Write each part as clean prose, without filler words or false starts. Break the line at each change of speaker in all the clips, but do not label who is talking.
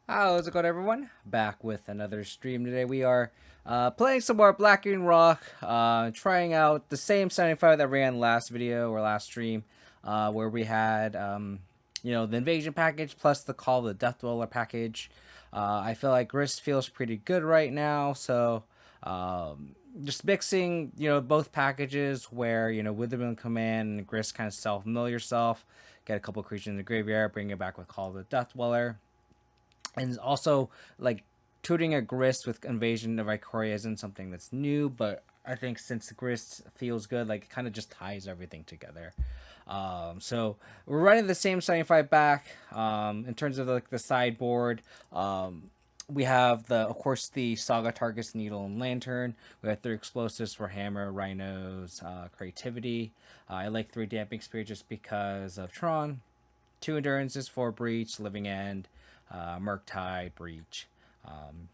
How's it going, everyone? Back with another stream today. We are playing some more Black and Rock, trying out the same 75 that ran last video or last stream, where we had, the invasion package plus the Call of the Death Dweller package. I feel like Grist feels pretty good right now, so just mixing, both packages where, Witherman Command and Grist kind of self-mill yourself, get a couple creatures in the graveyard, bring it back with Call of the Death Dweller, and also like tutoring a grist with invasion of Ikoria isn't something that's new, but I think since the grist feels good, like it kind of just ties everything together. So we're running the same 75 back. In terms of like the sideboard, we have of course the saga targets needle and lantern. We have 3 explosives for hammer, rhinos, creativity. I like 3 damping spear just because of Tron. 2 endurances for breach, living end, Murktide, breach. Um,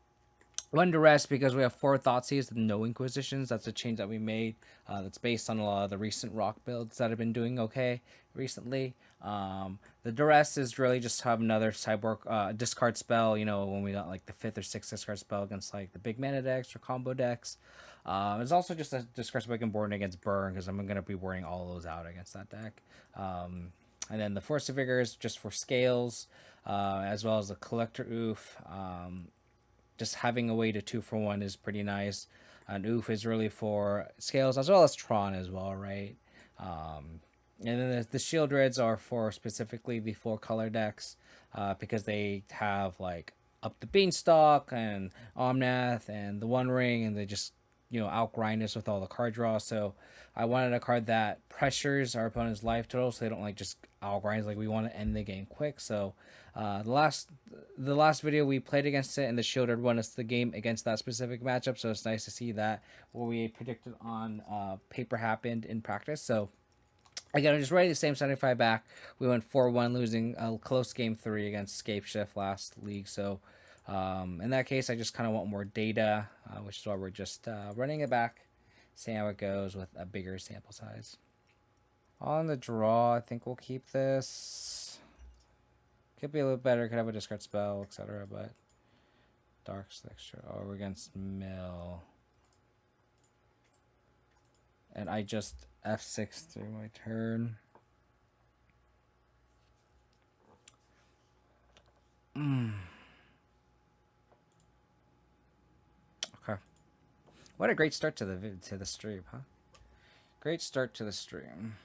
1 duress because we have 4 Thoughtseize and no Inquisitions. That's a change that we made. That's based on a lot of the recent rock builds that have been doing okay recently. The duress is really just to have another cyborg discard spell. When we got like the 5th or 6th discard spell against like the big mana decks or combo decks. It's also just a discard spell I can board against burn because I'm gonna be boarding all those out against that deck. And then the Force of Vigor is just for scales, as well as the Collector Oof. Just having a way to 2-for-1 is pretty nice. And Oof is really for scales as well as Tron as well, right? And then the Shield Reds are for specifically the 4-color decks, because they have like Up the Beanstalk and Omnath and the One Ring, and they just outgrind us with all the card draw. So I wanted a card that pressures our opponent's life total, so they don't like just outgrind. Like we want to end the game quick. So the last video we played against it, and the Shieldred won us the game against that specific matchup. So it's nice to see that what we predicted on paper happened in practice. So again, I'm just ready the same 75 back. We went 4-1, losing a close game 3 against Scape Shift last league. So in that case, I just kind of want more data, which is why we're just running it back, seeing how it goes with a bigger sample size. On the draw, I think we'll keep this. Could be a little better, could have a discard spell, etc. But Dark's extra. Oh, we're against Mill. And I just F6 through my turn. Okay. What a great start to the stream, huh? Great start to the stream.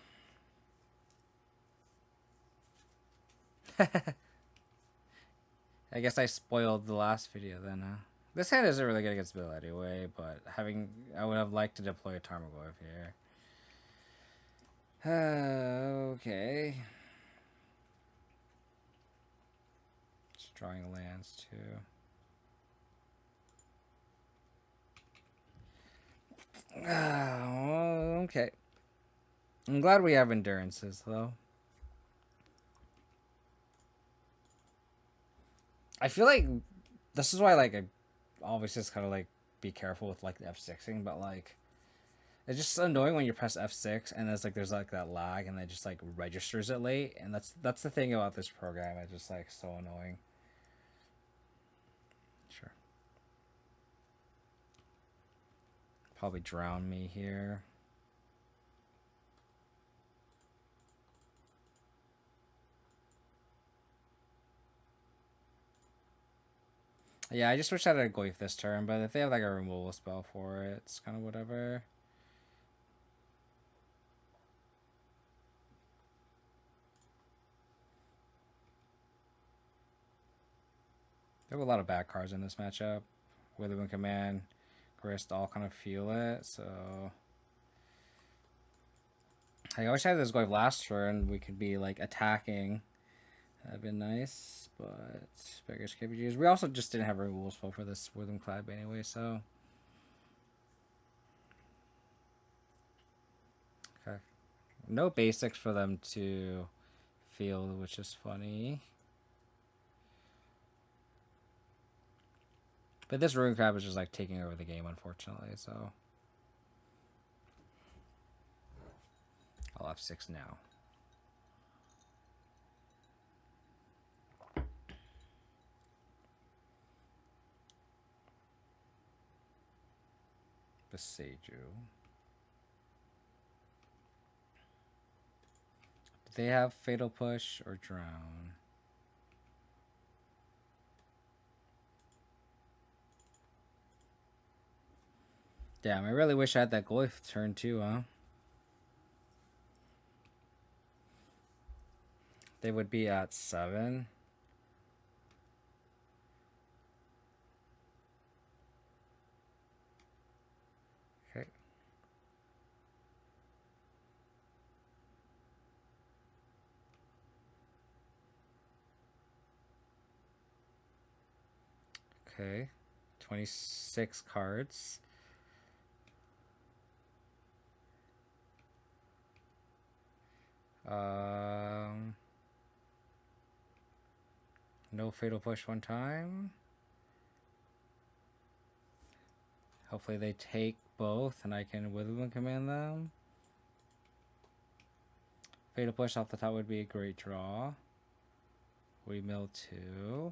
I guess I spoiled the last video then, huh? This hand isn't really good against Bill anyway, but I would have liked to deploy a Tarmogoyf here. Okay. Just drawing lands too. Okay. I'm glad we have endurances though. I feel like this is why like I always just kind of like be careful with like the F6ing, but like it's just annoying when you press F6 and there's like that lag and it just like registers it late, and that's the thing about this program. It's just like so annoying. Sure. Probably drown me here. Yeah, I just wish I had a Goyf this turn, but if they have like a removal spell for it, it's kind of whatever. There have a lot of bad cards in this matchup. Witherwind Command, Grist, all kind of feel it, so I wish I had this Goyf last turn. We could be like attacking. That'd been nice, but beggars can't be choosers. We also just didn't have a removal spell for this Witherwind Clad anyway, so okay. No basics for them to field, which is funny. But this Rune Crab is just like taking over the game, unfortunately, so I'll F6 now. Beseiju. Do they have Fatal Push or Drown? Damn, I really wish I had that Glyph turn too, huh? They would be at 7. Okay. Okay. 26 cards. No Fatal Push one time. Hopefully they take both and I can Witherland command them. Fatal Push off the top would be a great draw. We mill 2.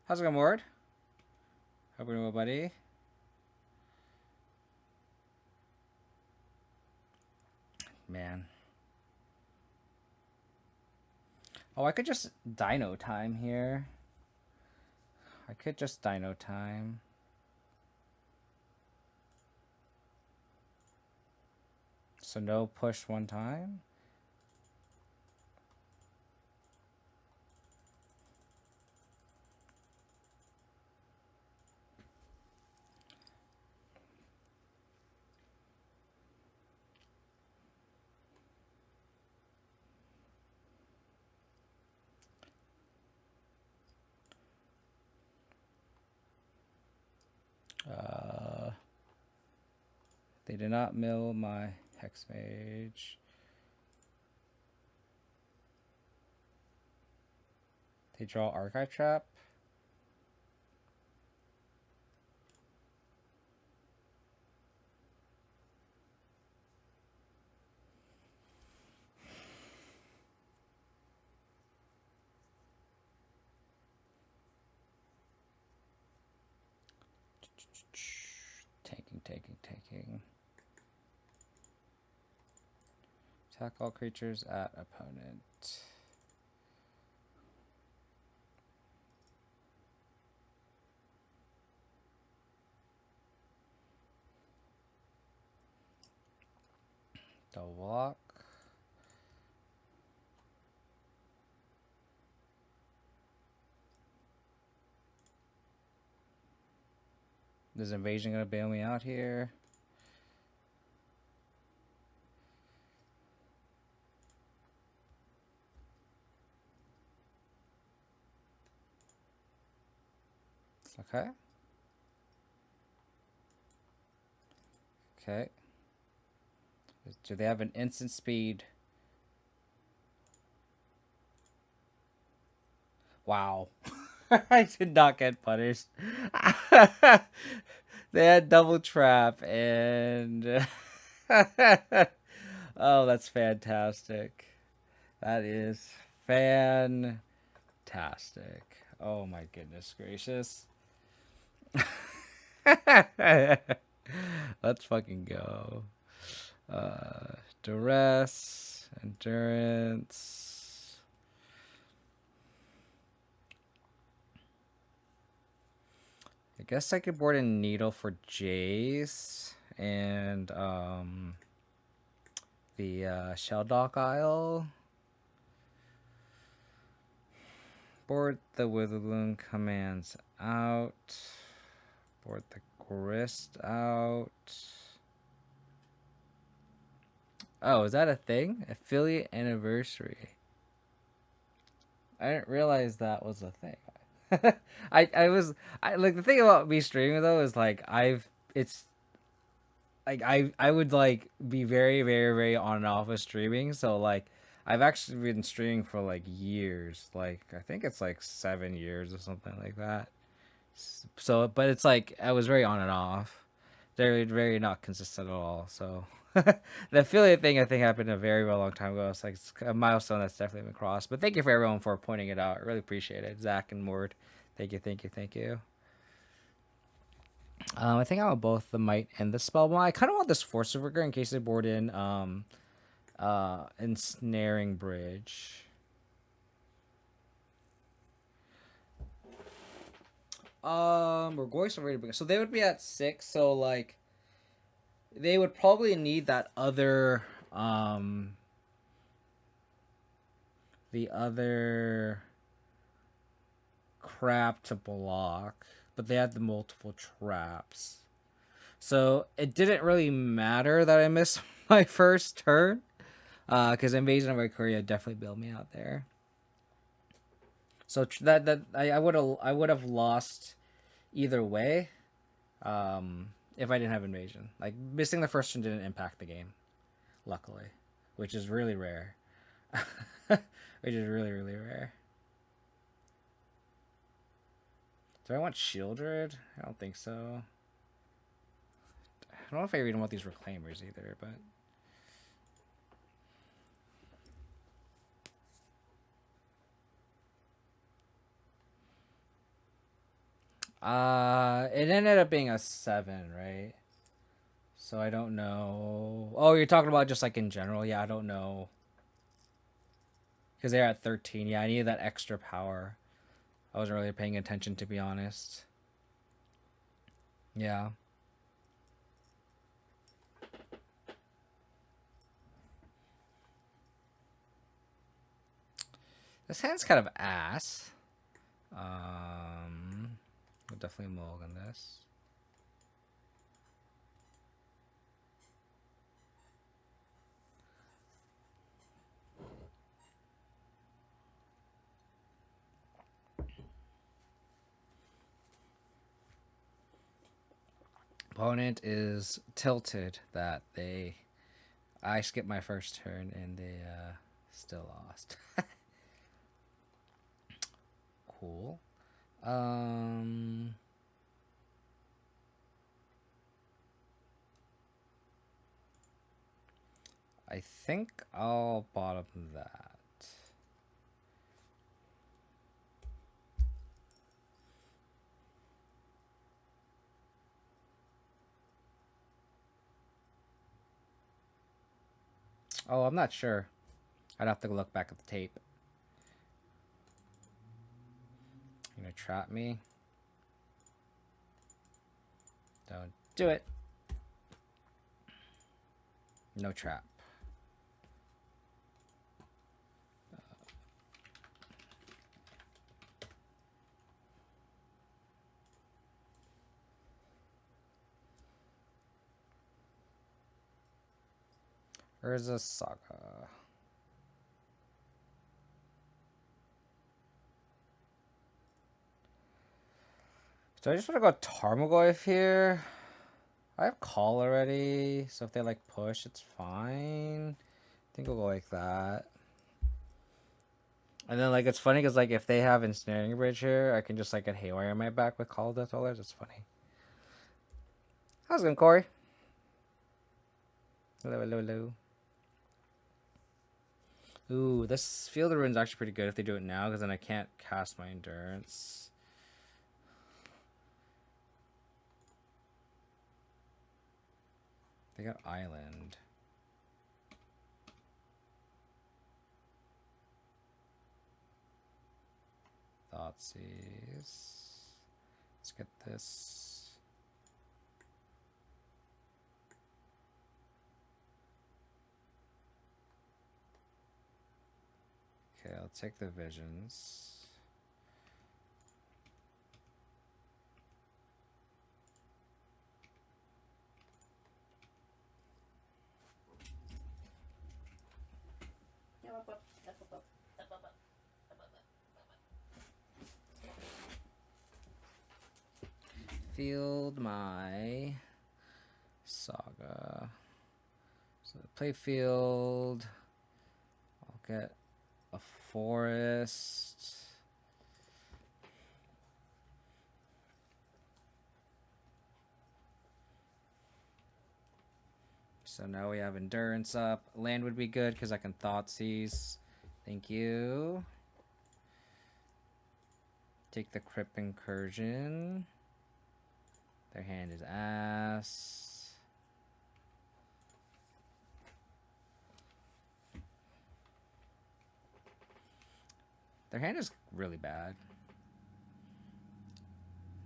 How's it going, Ward? Hope you're well, buddy. Man. Oh, I could just Dino Time here. I could just Dino Time. So no push one time. They did not mill my Hex Mage. They draw Archive Trap. Taking. Attack all creatures at opponent. Double block. Is Invasion gonna bail me out here? Okay. Okay. Do they have an instant speed? Wow. I did not get punished. They had double trap and oh, that's fantastic. That is fantastic. Oh my goodness gracious. Let's fucking go. Duress, endurance. I guess I could board a Needle for Jace and the Shelldock Isle. Board the Witherbloom commands out. Board the Grist out. Oh, is that a thing? Affiliate anniversary. I didn't realize that was a thing. I like the thing about me streaming though is like I would like be very very very on and off with streaming, so like I've actually been streaming for like years, like I think it's like 7 years or something like that. So but it's like I was very on and off, very very not consistent at all. So the affiliate thing I think happened a very, very long time ago. It's like it's a milestone that's definitely been crossed. But thank you for everyone for pointing it out. I really appreciate it. Zach and Mord, thank you. I think I want both the Mite and the Spell. Well, I kind of want this Force of Rigor in case they board in Ensnaring Bridge. We're going so ready to bring. So they would be at 6. So like, they would probably need that other the other crap to block, but they had the multiple traps. So it didn't really matter that I missed my first turn, because Invasion of Ikoria definitely bailed me out there. So I would have lost either way, if I didn't have Invasion. Like missing the first turn didn't impact the game, luckily, which is really rare. Which is really really rare. Do I want Shieldred? I don't think so. I don't know if I even want these Reclaimers either, but it ended up being a 7, right? So I don't know. Oh, you're talking about just like in general? Yeah, I don't know. Because they're at 13. Yeah, I needed that extra power. I wasn't really paying attention, to be honest. Yeah. This hand's kind of ass. We'll definitely mulligan this. Opponent is tilted that I skipped my first turn and they still lost. Cool. I think I'll bottom that. Oh, I'm not sure. I'd have to look back at the tape. You gonna trap me? Don't do it. No trap. Urza'ssaga. So I just want to go Tarmogoyf here. I have call already, so if they like push, it's fine. I think we'll go like that. And then like it's funny because like if they have Ensnaring Bridge here, I can just like get Haywire on my back with Call of Death Dollars. It's funny. How's it going, Corey? Hello, hello, hello. Ooh, this Field of Rune's actually pretty good if they do it now, because then I can't cast my Endurance. They got Island. Thoughtseize. Let's get this. Okay, I'll take the visions. Field my saga. So play field. I'll get a forest. So now we have endurance up. Land would be good because I can Thoughtseize. Thank you. Take the Crypt Incursion. Their hand is ass. Their hand is really bad.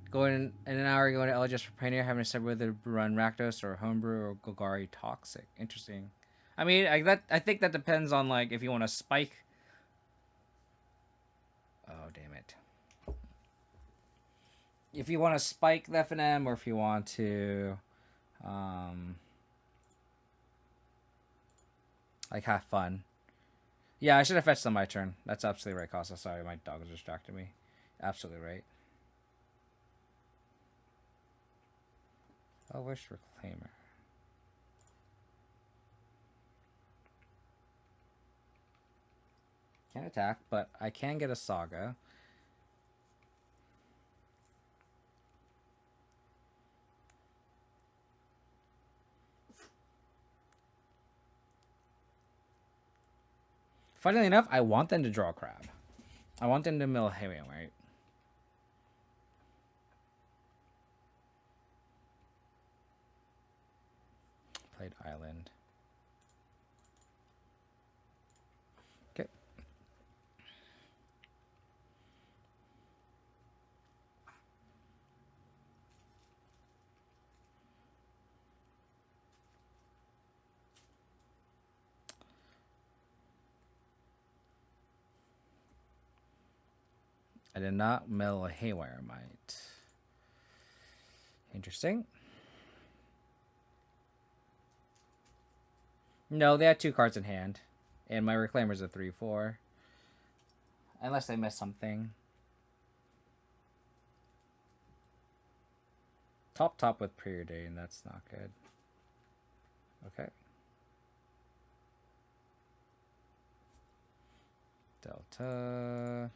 Going in an hour, going to Elgis for Pioneer, having to decide whether to run Rakdos or Homebrew or Golgari Toxic. Interesting. I mean, I think that depends on like if you want to spike. Oh damn it! If you want to spike the FNM or if you want to, like have fun. Yeah, I should have fetched on my turn. That's absolutely right, Casa. Sorry, my dog was distracting me. Absolutely right. Oh, wish Reclaimer. Can't attack, but I can get a Saga. Funnily enough, I want them to draw a crab. I want them to mill Haywire, right? Played Island. Okay. I did not mill a Haywire Mite. Interesting. No, they had 2 cards in hand. And my Reclaimer's a 3/4. Unless I missed something. Top with Preordain, that's not good. Okay. Delta.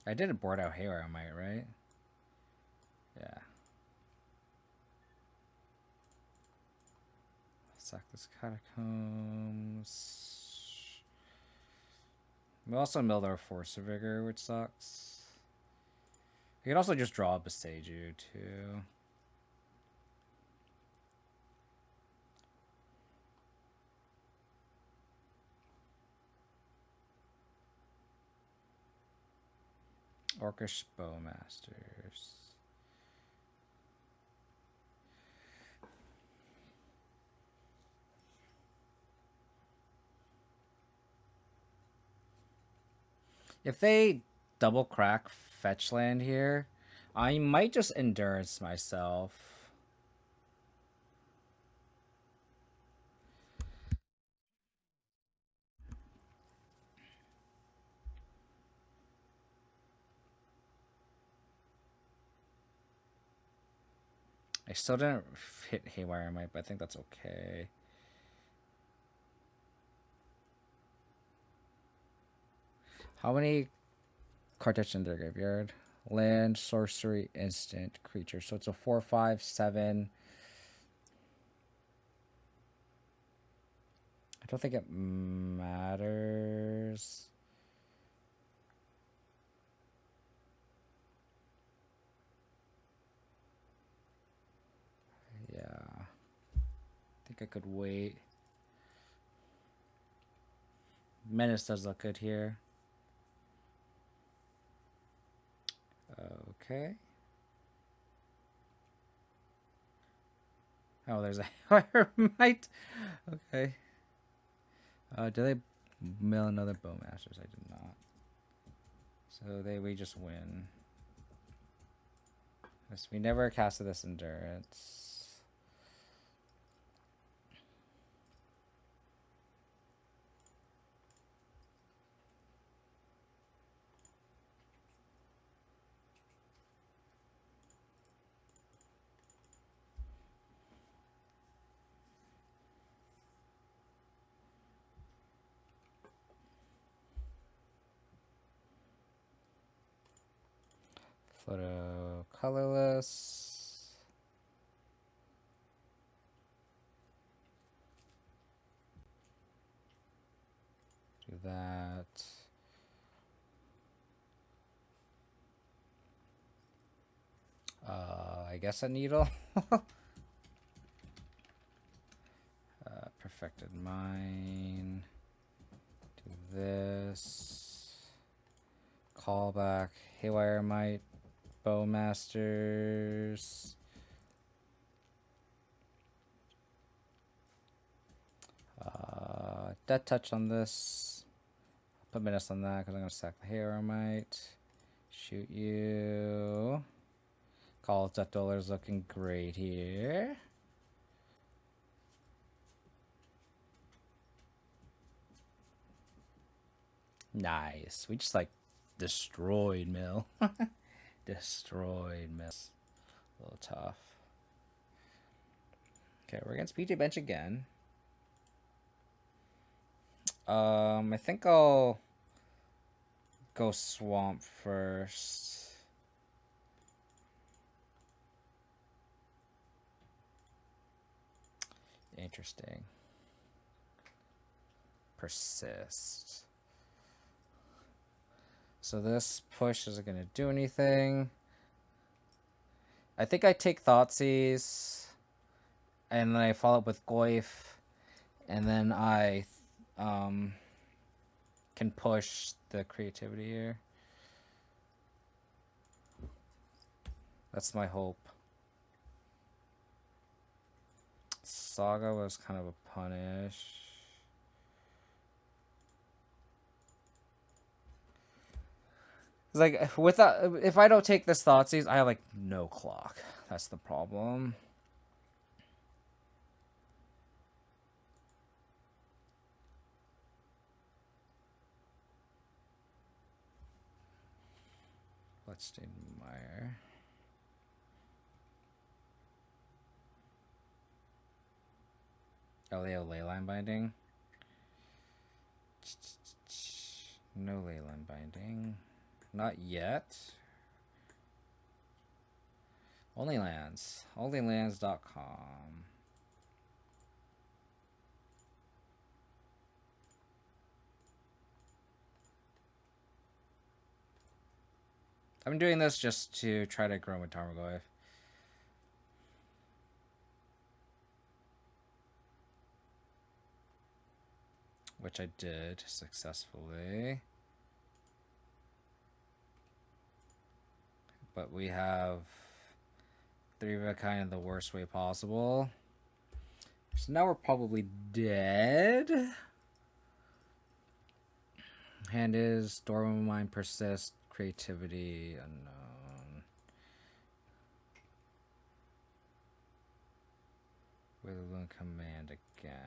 I did a board out Haywire Mite, right? Yeah. Sack this Catacombs. We also milled our Force of Vigor, which sucks. We could also just draw a Beseiju, too. Orcish Bowmasters. If they double crack fetch land here, I might just endurance myself. I still didn't hit Haywire Mite, but I think that's okay. How many card touch in their graveyard? Land, sorcery, instant, creature. So it's a 4, 5, 7. I don't think it matters. Yeah. I think I could wait. Menace does look good here. Okay. Oh, there's a Haywire Mite. Okay. Do they mill another Bowmasters? I did not. So we just win. Yes, we never casted this endurance. Photo colorless. Do that. I guess a needle. Perfected mine. Do this. Callback. Haywire, Mite, Bowmasters. Death touch on this. Put minutes on that because I'm gonna sack the Haywire, Mite. Shoot you. Call of Death Dollar's looking great here. Nice. We just like destroyed Mill. Destroyed Mill. A little tough. Okay, we're against PJ Bench again. I think I'll go Swamp first. Interesting. Persist. So this push isn't going to do anything. I think I take Thoughtseize, and then I follow up with Goyf, and then I can push the creativity here. That's my hope. Saga was kind of a punish. It's like without, if I don't take this Thoughtseize, I have like no clock. That's the problem. Meyer. Oh, they have Leyline binding. No Leyline binding. Not yet. Only lands. Onlylands.com. I'm doing this just to try to grow with Tarmogoyf. Which I did successfully. But we have 3 of a kind in the worst way possible. So now we're probably dead. Hand is Dormant Mind, Persist, Creativity, Unknown. Witherloon Command again.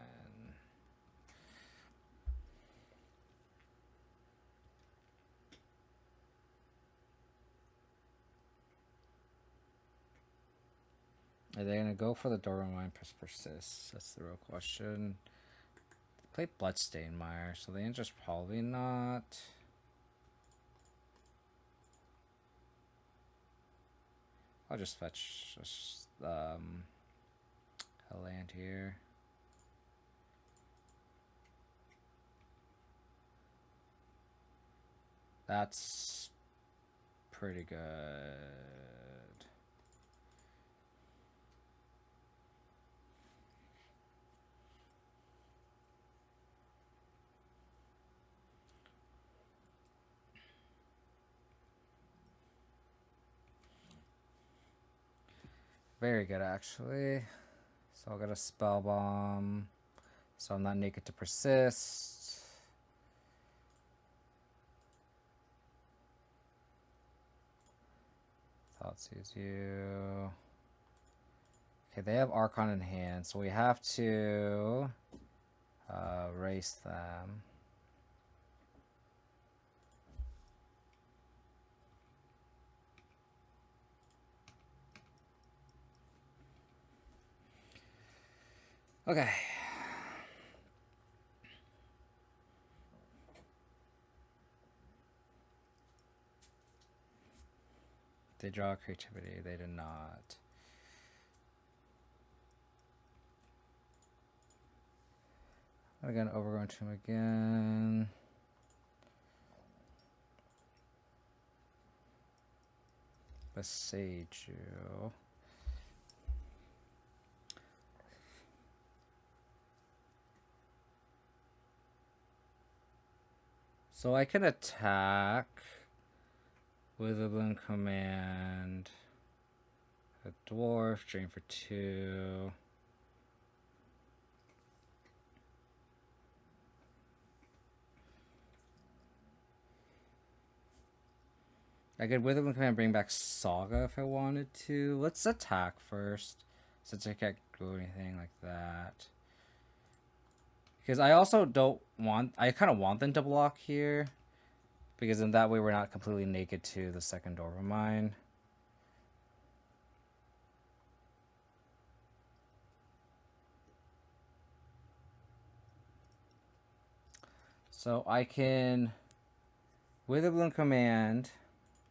Are they going to go for the Dormant Mind Persist? That's the real question. They play Bloodstain Mire, so the answer's probably not. I'll just fetch just a land here. That's pretty good. Very good, actually. So I'll get a Spell Bomb. So I'm not naked to Persist. Thoughtseize you. Okay, they have Archon in hand, so we have to race them. Okay. They draw creativity. They did not. I'm gonna overgrown tomb again. Besiege you. So I can attack with a Bloom command. A dwarf, drain for 2. I could with a Bloom command bring back Saga if I wanted to. Let's attack first, since I can't do anything like that. Because I also don't want... I kind of want them to block here. Because in that way we're not completely naked to the second door of mine. So I can, with a Bloom command,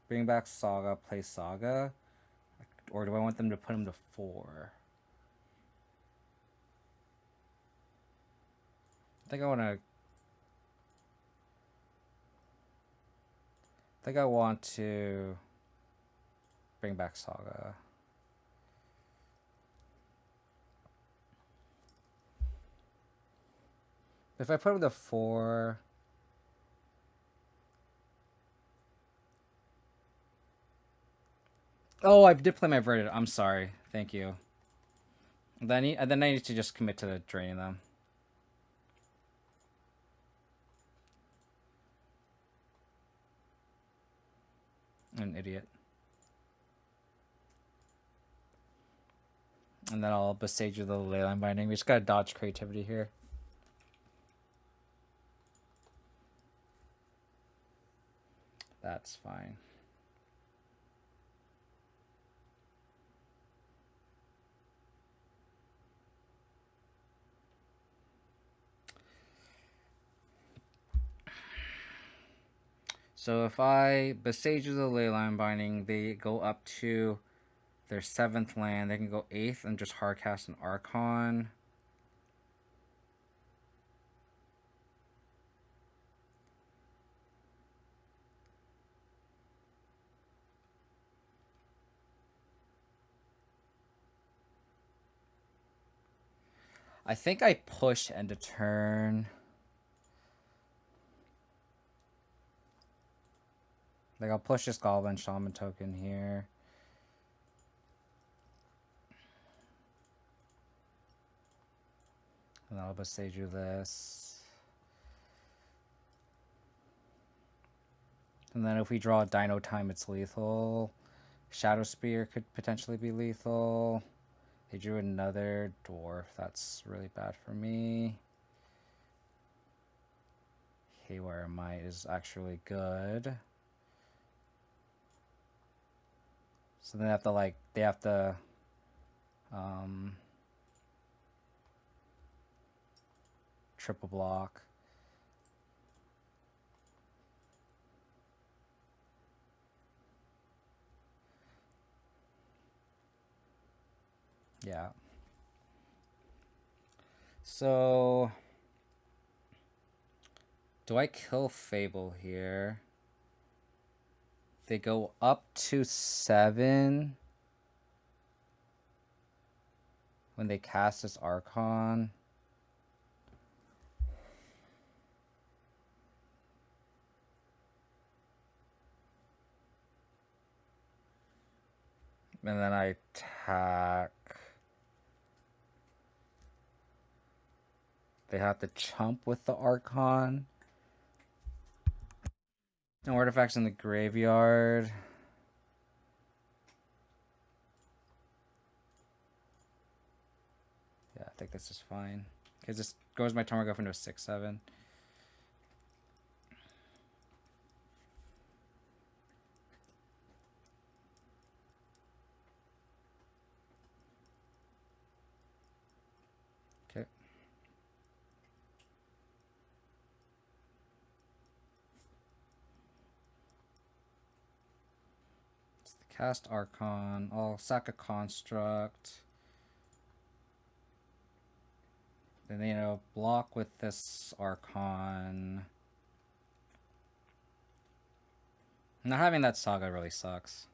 bring back Saga, play Saga. Or do I want them to put him to 4? I think I want to bring back Saga. If I put him to 4... Oh, I did play my Verdant. I'm sorry. Thank you. Then I need to just commit to draining them. An idiot. And then I'll Besage you the Leyline Binding. We just gotta dodge creativity here. That's fine. So if I Besage the Leyline Binding, they go up to their 7th land. They can go 8th and just hardcast an Archon. I think I push end of turn. Like, I'll push this Goblin Shaman token here. And I'll Besage you this. And then if we draw a Dino Time, it's lethal. Shadow Spear could potentially be lethal. They drew another Dwarf. That's really bad for me. Haywire Mite is actually good. So they have to triple block. Yeah. So do I kill Fable here? They go up to 7 when they cast this Archon. And then I attack. They have to chump with the Archon. No artifacts in the graveyard. Yeah, I think this is fine. Because this goes my turn, I go into a 6/7. Okay. It's the cast Archon. I'll sack a construct. Then, block with this Archon. Not having that Saga really sucks.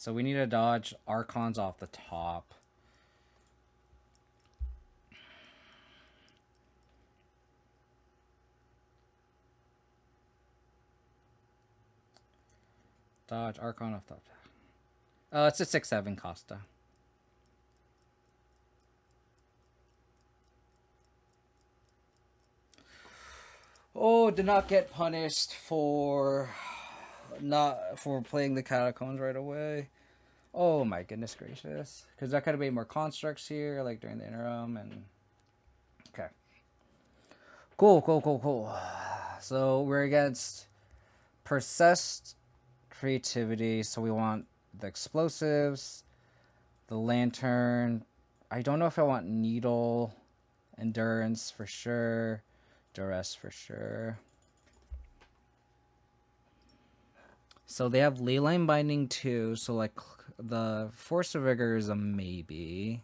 So we need to dodge Archons off the top. Dodge Archon off the top. It's a 6/7 Costa. Oh, did not get punished for playing the catacombs right away. Oh my goodness gracious. Because that could have made more constructs here, like during the interim, and okay. Cool. So we're against Persist, creativity, so we want the explosives, the lantern. I don't know if I want needle, endurance for sure. Duress for sure. So they have leyline binding too. So like the force of vigor is a maybe.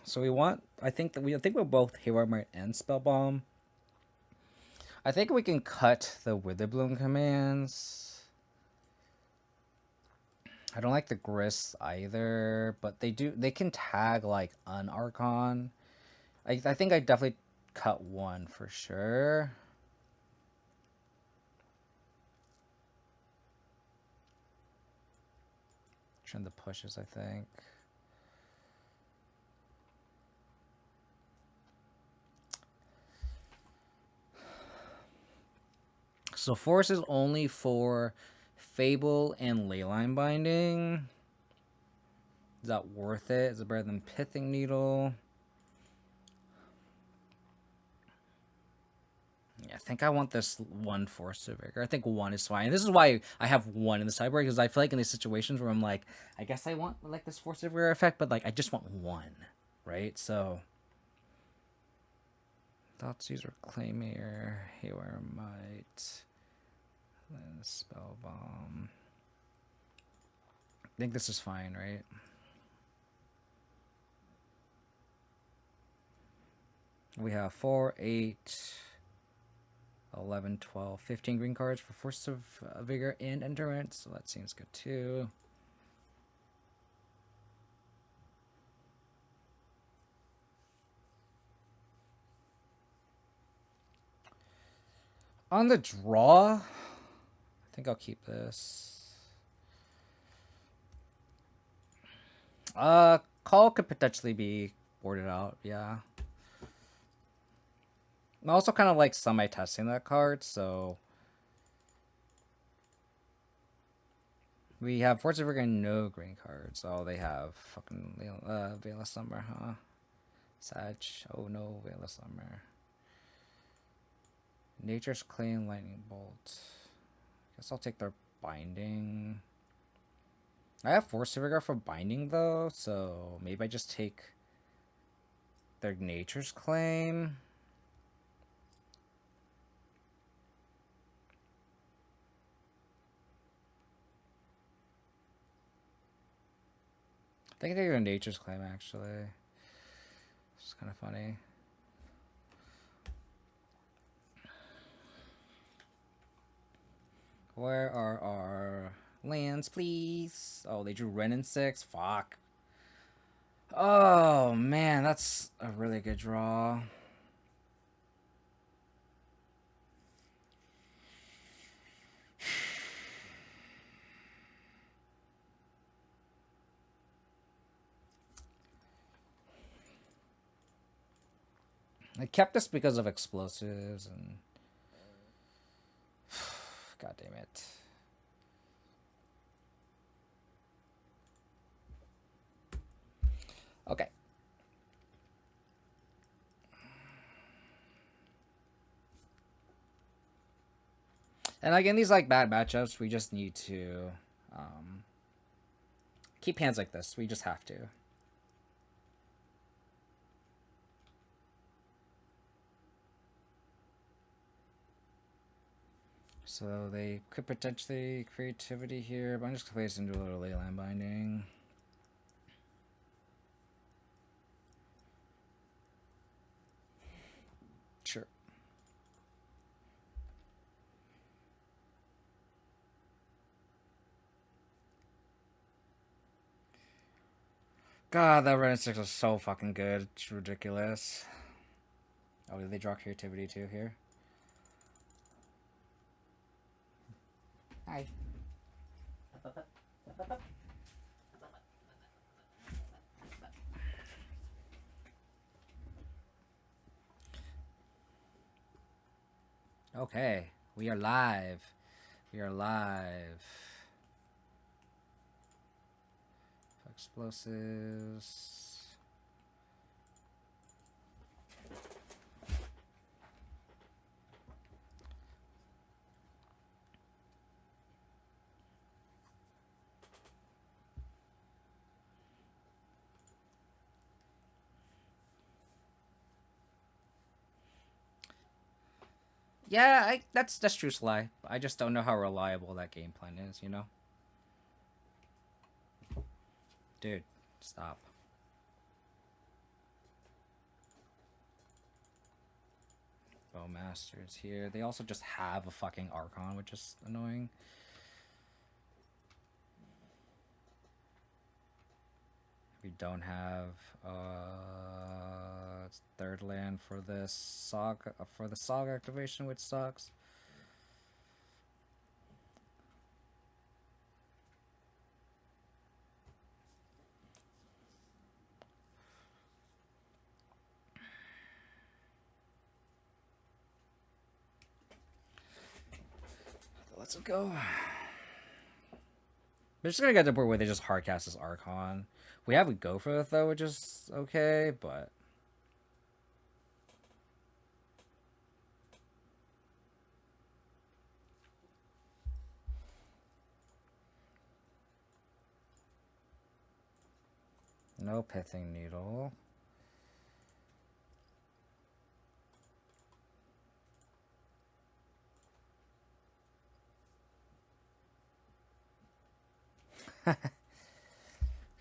So we want. I think we're both Haywire, Mite, and Spellbomb. I think we can cut the Witherbloom commands. I don't like the Grist either, but they can tag like an Archon. I think I definitely cut one for sure. Trim the pushes, I think. So force is only for Fable and Leyline Binding. Is that worth it? Is it better than Pithing Needle? Yeah, I think I want this one Force of Vigor. I think one is fine. This is why I have one in the sideboard, because I feel like in these situations where I'm like, I guess I want like this Force of Vigor effect, but like I just want one, right? So Thoughtseize Reclaim here, Haywire Mite, then Spellbomb. I think this is fine, right? We have 4, 8, 11, 12, 15 green cards for Force of Vigor and Endurance, so that seems good too. On the draw, I think I'll keep this. Call could potentially be boarded out, yeah. I'm also kind of like semi-testing that card, so we have Force of Vigor and no green cards. Oh, they have fucking Veil of Summer, huh? Sag. Oh no, Veil of Summer. Nature's Claim, Lightning Bolt. Guess I'll take their binding. I have Force of Vigor for binding though, so maybe I just take their Nature's Claim. I think I take their Nature's Claim actually. It's kind of funny. Where are our lands, please? Oh, they drew Ren in 6. Fuck. Oh, man, that's a really good draw. I kept this because of explosives and... God damn it. Okay. And again, these like bad matchups, we just need to keep hands like this. We just have to. So they could potentially creativity here, but I'm just going to place into a little Leyline Binding. God, that Ren 6 is so fucking good. It's ridiculous. Oh, did they draw creativity too here? Hi. Okay, we are live. We are live. Explosives. Yeah, that's true, Sly. I just don't know how reliable that game plan is, you know? Dude, stop. Bowmasters here. They also just have a fucking Archon, which is annoying. We don't have third land for this saga for the saga activation, which sucks. Let's go. They're just gonna get to the point where they just hardcast this Archon. We have a go for it though, which is okay, but no pithing needle.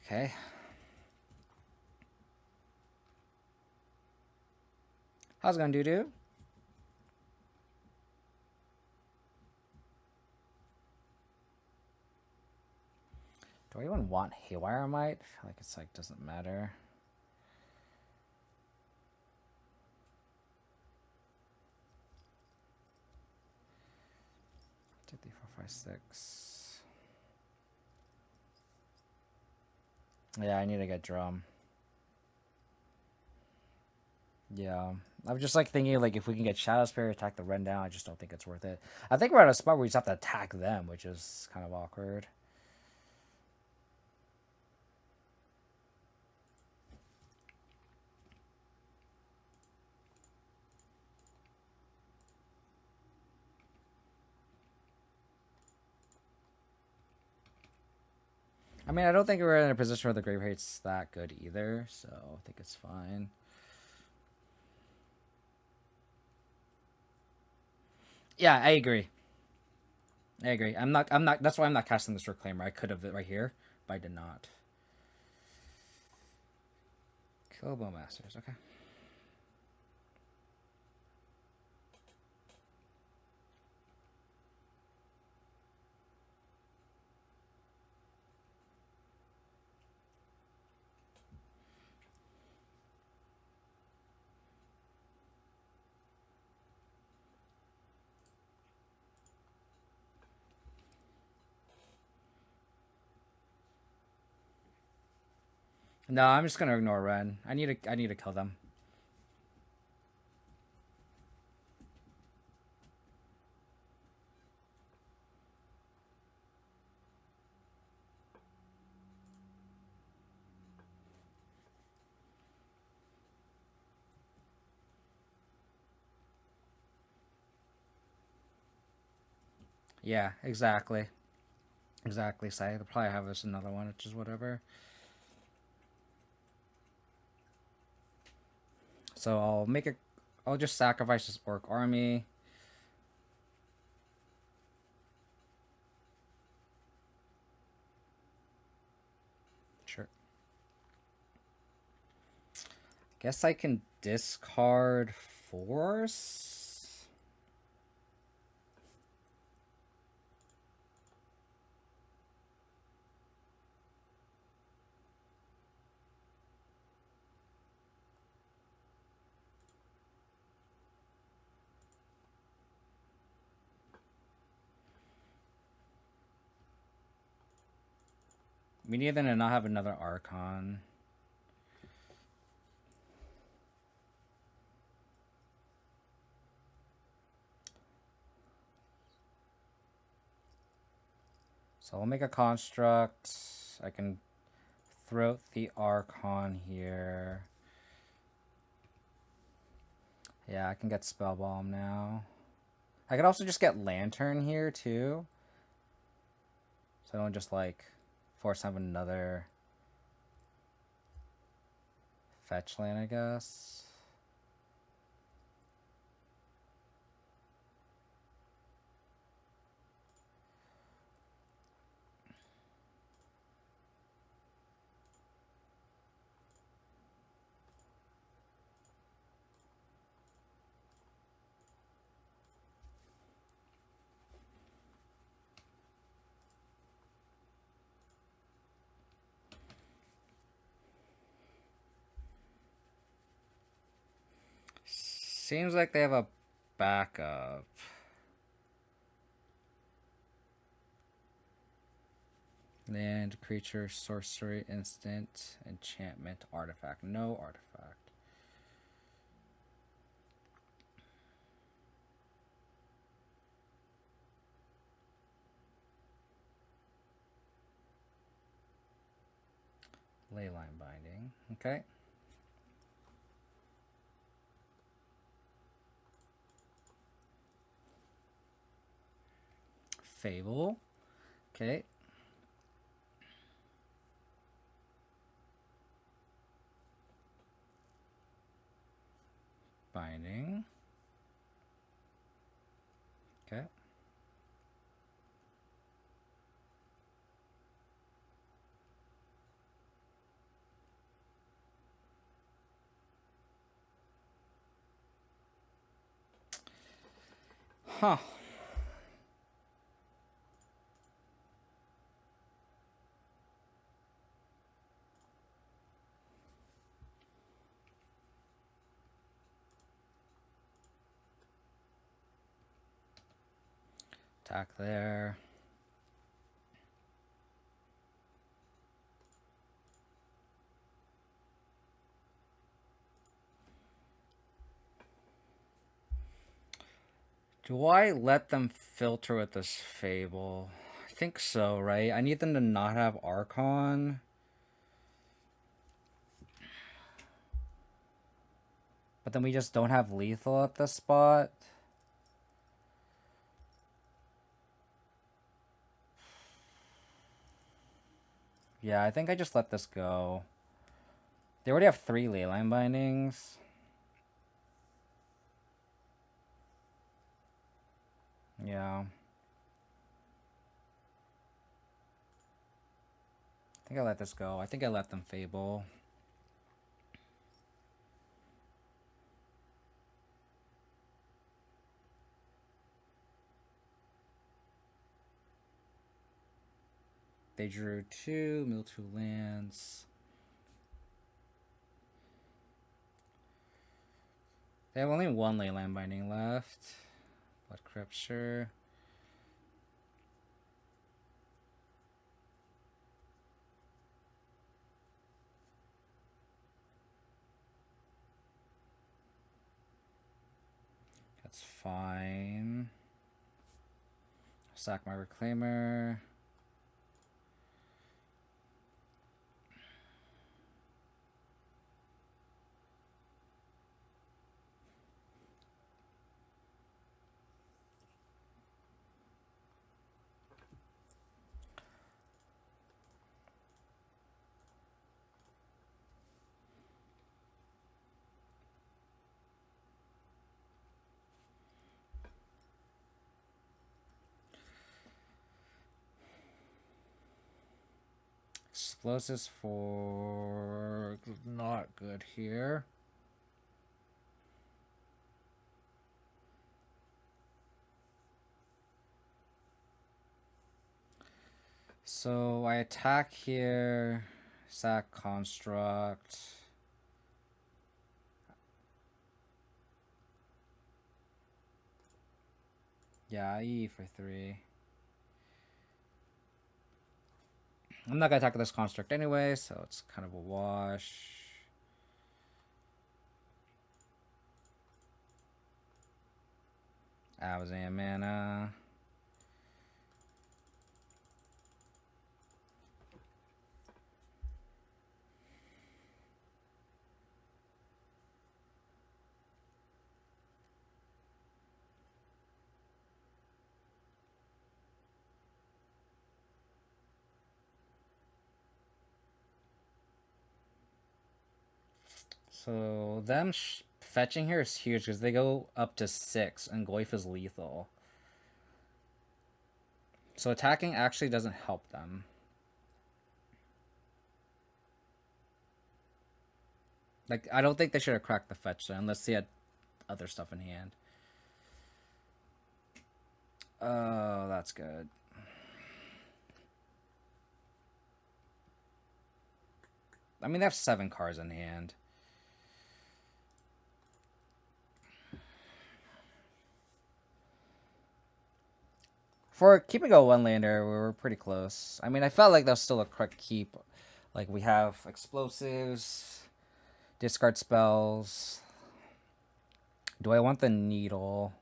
Okay. How's it gonna do? Do I even want Haywire Mite? I feel like it's like doesn't matter. Two, three, four, five, six. Yeah, I need to get drum. Yeah, I'm just like thinking like if we can get Shadow Spirit, attack the Ren down, I just don't think it's worth it. I think we're at a spot where we just have to attack them, which is kind of awkward. I mean, I don't think we're in a position where the grave rate's that good either, so I think it's fine. Yeah, I agree. I agree. I'm not. That's why I'm not casting this Reclaimer. I could have it right here, but I did not. Kill Bowmasters. Okay. No, I'm just gonna ignore Ren. I need to kill them. Yeah, exactly. Exactly. So they'll probably have us another one, which is whatever. So I'll make it. I'll just sacrifice this Orc army. Sure. Guess I can discard Force. We need them to not have another Archon. So I'll make a construct. I can throw the Archon here. Yeah, I can get Spellbomb now. I could also just get Lantern here too. So I don't just like force have another fetch land, I guess. Seems like they have a backup. Land, creature, sorcery, instant, enchantment, artifact. No artifact. Leyline binding. Okay. Fable. Okay. Binding. Okay. Huh. Attack there. Do I let them filter with this Fable? I think so, right? I need them to not have Archon. But then we just don't have lethal at this spot. Yeah, I think I just let this go. They already have 3 leyline bindings. Yeah. I think I let this go. I think I let them Fable. They drew 2, mill 2 lands. They have only 1 leyline binding left. Blood Crypt, sure. That's fine. Sack my Reclaimer. Explosives for not good here. So I attack here, sack construct. Yeah, I E for 3. I'm not gonna attack this construct anyway, so it's kind of a wash. Abzan mana. So them fetching here is huge because they go up to 6 and Goyf is lethal. So attacking actually doesn't help them. Like, I don't think they should have cracked the fetch there unless they had other stuff in hand. Oh, that's good. I mean, they have 7 cards in hand. For keeping a one-lander, we were pretty close. I mean, I felt like that was still a correct keep. Like, we have explosives, discard spells. Do I want the needle?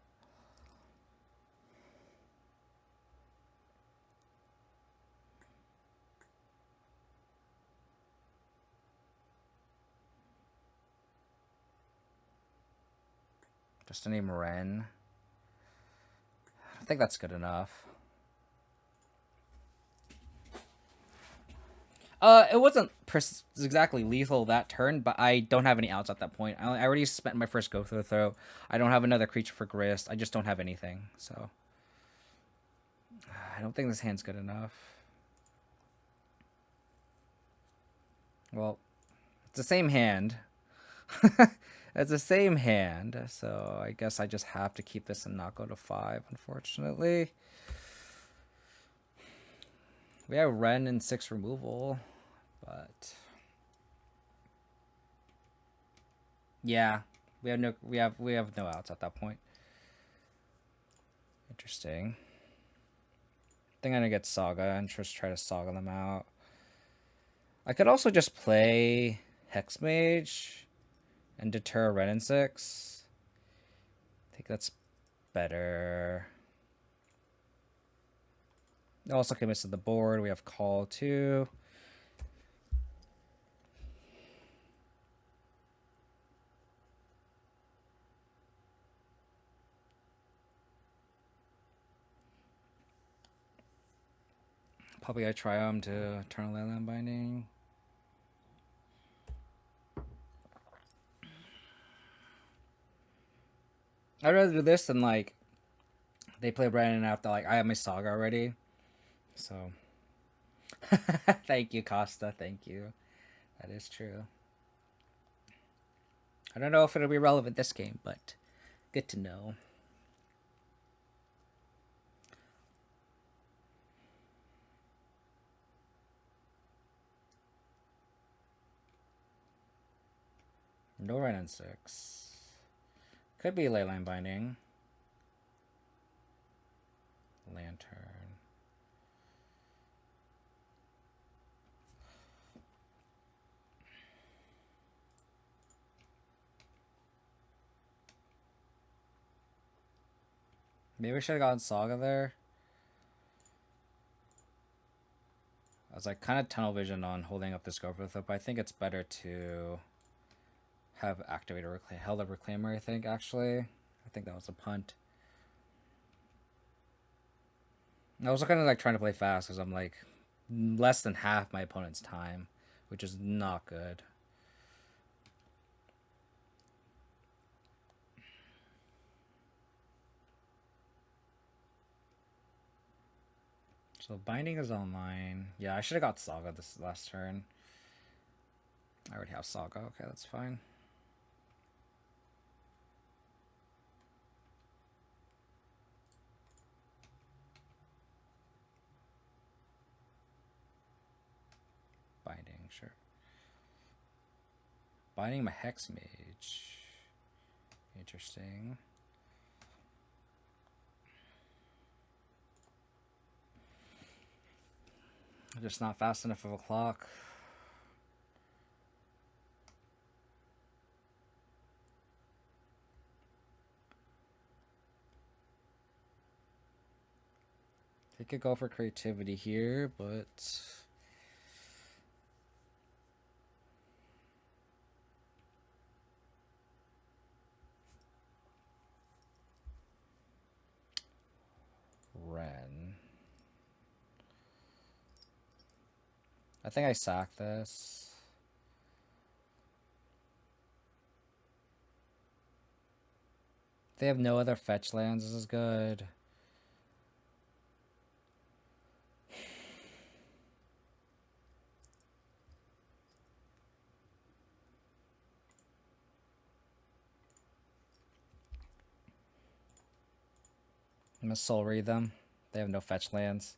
Just to name Ren. I think that's good enough. It wasn't exactly lethal that turn, but I don't have any outs at that point. I already spent my first go through the throw. I don't have another creature for Grist. I just don't have anything, so I don't think this hand's good enough. Well, it's the same hand. It's the same hand, so I guess I just have to keep this and not go to 5, unfortunately. We have Ren and 6 removal, but yeah, we have no outs at that point. Interesting. I think I'm gonna get Saga and just try to Saga them out. I could also just play Hex Mage and deter Ren and 6. I think that's better. Also commits to the board. We have Call too. Probably I try them to Eternal Leyline Binding. I'd rather do this than like they play Brandon after like I have my Saga already. So thank you, Costa. Thank you. That is true. I don't know if it'll be relevant this game, but good to know. No Ren and 6. Could be Leyline Binding. Lantern. Maybe we should have gotten Saga there. I was like kind of tunnel vision on holding up this Scope with it, but I think it's better to have activated held up Reclaimer, I think, actually. I think that was a punt. I was kind of like trying to play fast because I'm like less than half my opponent's time, which is not good. So Binding is online. Yeah, I should have got Saga this last turn. I already have Saga. Okay, that's fine. Binding, sure. Binding my Hex Mage. Interesting. Just not fast enough of a clock. They could go for creativity here, but Ren. I think I sack this. They have no other fetch lands. This is good. I'm gonna soul read them. They have no fetch lands.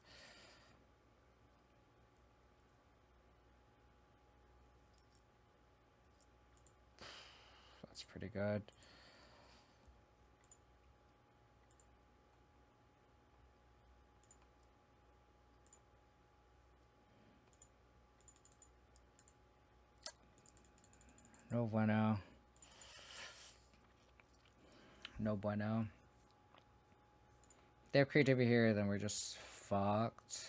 That's pretty good. No bueno. No bueno. They have creativity here, then we're just fucked.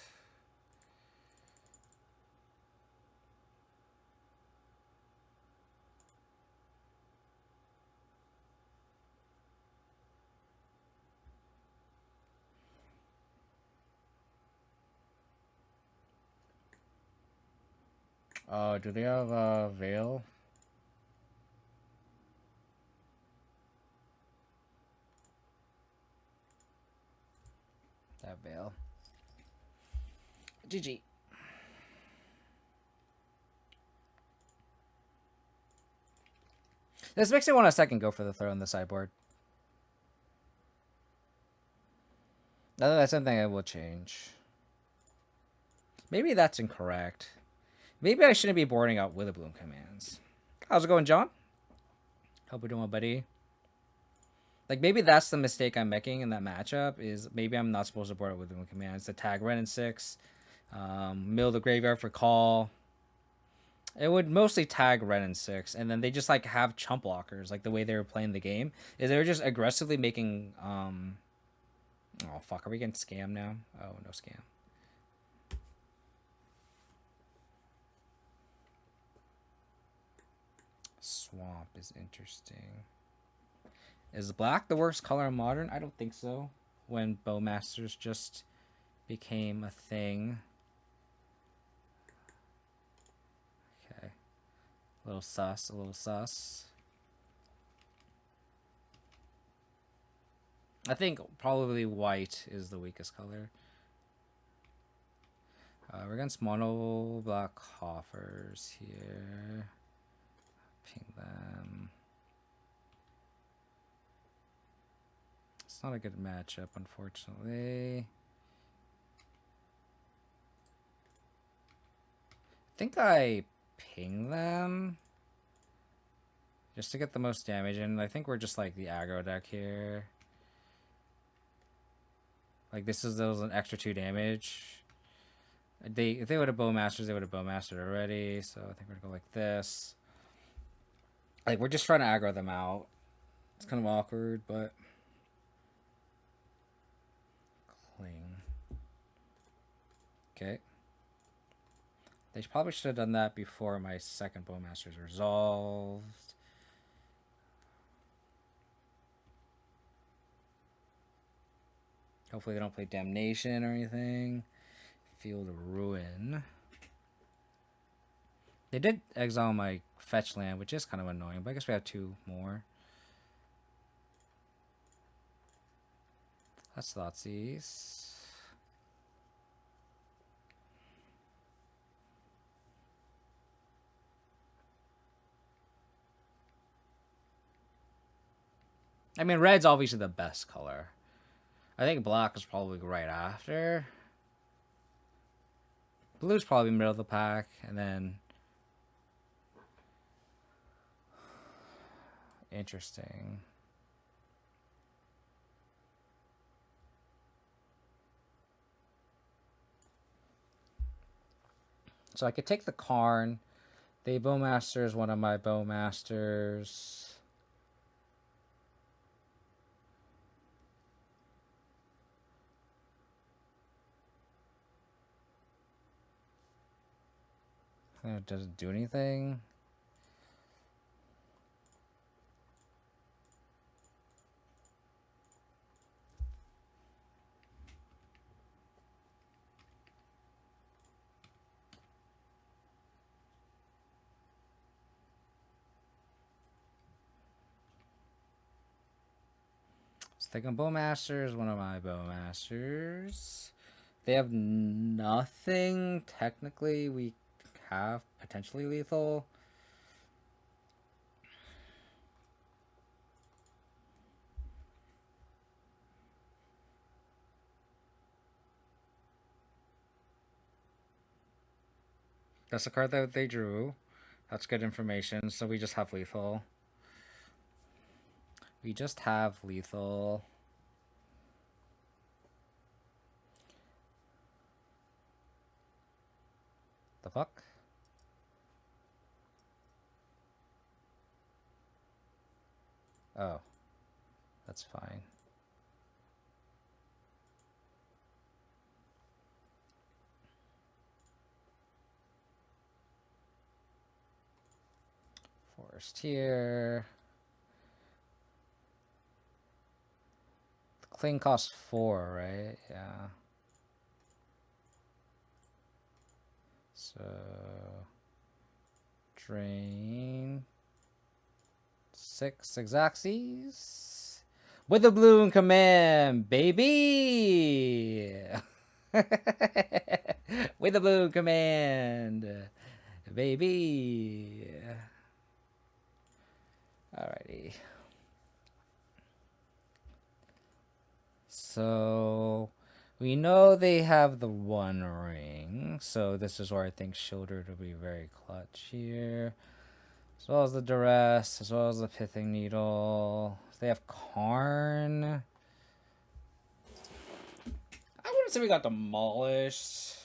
Oh, do they have a Veil? That Veil. GG. This makes me want a second go for the throw on the sideboard. That's something I will change. Maybe that's incorrect. Maybe I shouldn't be boarding out Witherbloom commands. How's it going, John? Hope we're doing well, buddy. Like, maybe that's the mistake I'm making in that matchup, is maybe I'm not supposed to board out Witherbloom commands. To tag Ren in 6, mill the graveyard for call. It would mostly tag Ren in 6, and then they just, like, have chump blockers, like the way they were playing the game. Is they were just aggressively making, oh, fuck, are we getting scammed now? Oh, no scam. Swamp is interesting. Is black the worst color in Modern? I don't think so. When Bowmasters just became a thing. Okay. A little sus, a little sus. I think probably white is the weakest color. We're against mono black Coffers here. Ping them. It's not a good matchup, unfortunately. I think I ping them just to get the most damage in. I think we're just like the aggro deck here. Like, this is those an extra 2 damage. If they would have Bowmasters, they would have Bowmastered already. So I think we're gonna go like this. Like, we're just trying to aggro them out. It's kind of awkward, but cling. Okay. They probably should have done that before my second Bowmaster's resolved. Hopefully they don't play Damnation or anything. Field of Ruin. They did exile my fetch land, which is kind of annoying, but I guess we have 2 more. That's Thoughtseize. I mean, red's obviously the best color. I think black is probably right after. Blue's probably middle of the pack, and then interesting. So I could take the Karn. The Bowmaster is one of my Bowmasters. It doesn't do anything. Thinking Bowmasters, one of my Bowmasters. They have nothing. Technically, we have potentially lethal. That's the card that they drew. That's good information. So we just have lethal. We just have lethal. The fuck? Oh. That's fine. Forest here. The cling costs 4, right? Yeah. So drain 6 Xaxes with a balloon command, baby. With a balloon command, baby. Alrighty. So we know they have the One Ring, so this is where I think Shoulder will be very clutch here. As well as the Duress, as well as the Pithing Needle. They have Karn. I wouldn't say we got demolished.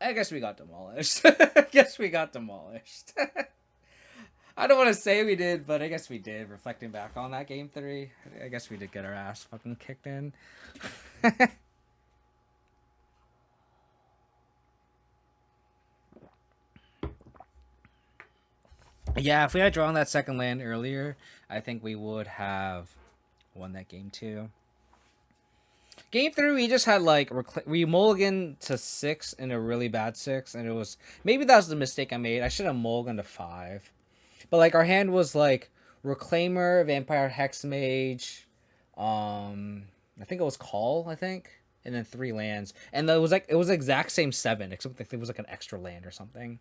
I guess we got demolished. I guess we got demolished. I don't want to say we did, but I guess we did. Reflecting back on that game 3, I guess we did get our ass fucking kicked in. Yeah, if we had drawn that second land earlier, I think we would have won that game 2. Game 3, we just had like we mulliganed to 6 in a really bad 6, and it was maybe that was the mistake I made. I should have mulliganed to 5, but like our hand was like Reclaimer, Vampire, Hexmage, I think it was Call, I think, and then 3 lands, and it was like it was the exact same 7, except like there was like an extra land or something.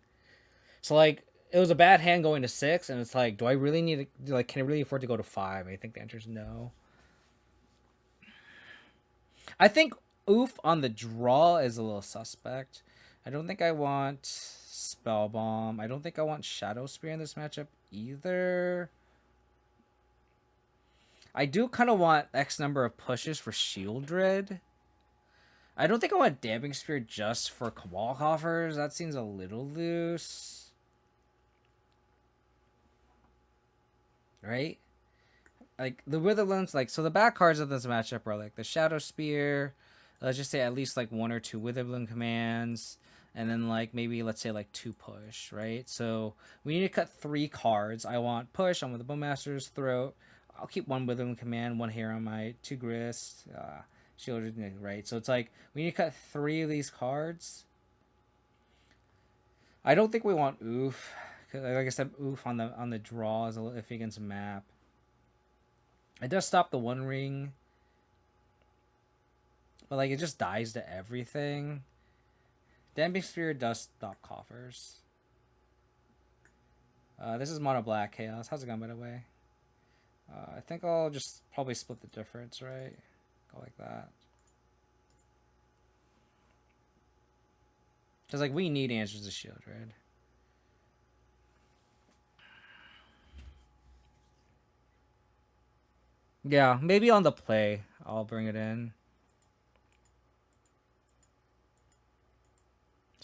So like it was a bad hand going to 6, and it's like, do I really need to, like, can I really afford to go to 5? I think the answer is no. I think Oof on the draw is a little suspect. I don't think I want Spell Bomb. I don't think I want Shadow Spear in this matchup either. I do kind of want X number of pushes for Shieldred. I don't think I want Damping Spear just for Cabal Coffers. That seems a little loose. Right? Like the Witherlands, like, so the back cards of this matchup are like the Shadow Spear. Let's just say at least like 1 or 2 Witherland commands, and then like maybe let's say like 2 push, right? So we need to cut 3 cards. I want push. I'm with the Bowmaster's Throat. I'll keep 1 Witherland command, 1 Hero Mite, 2 Grist, Shield, right? So it's like we need to cut 3 of these cards. I don't think we want Oof, cause like I said, Oof on the draw is a little iffy against a map. It does stop the One Ring, but like it just dies to everything. Damping Spear does stop Coffers. This is Mono Black Chaos. How's it going, by the way? I think I'll just probably split the difference, right? Go like that. Because like we need answers to Shieldred. Yeah, maybe on the play I'll bring it in.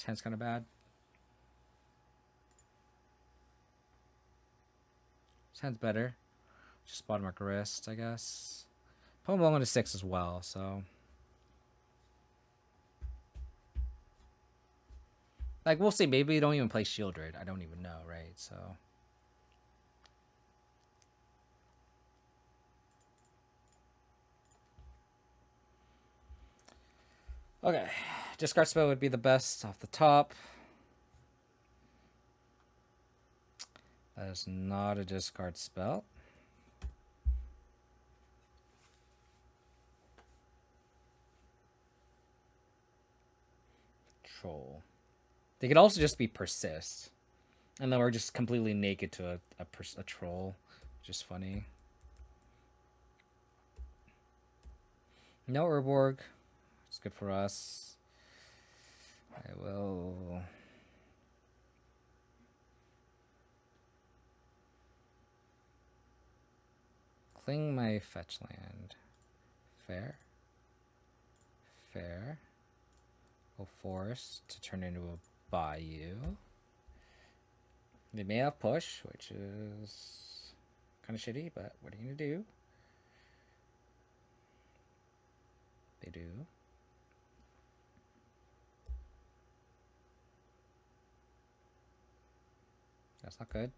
This hand's kind of bad. This hand's better. Just bottom of Grist, I guess. Put him along into 6 as well, so. Like, we'll see. Maybe we don't even play Shieldred. I don't even know, right? So. Okay. Discard spell would be the best off the top. That is not a discard spell. Troll. They could also just be Persist. And then we're just completely naked to a troll. Just funny. No Urborg. It's good for us. I will... Cling my fetch land. Fair. Fair. Go force to turn into a bayou. They may have push, which is kind of shitty, but what are you gonna do? They do. That's not good.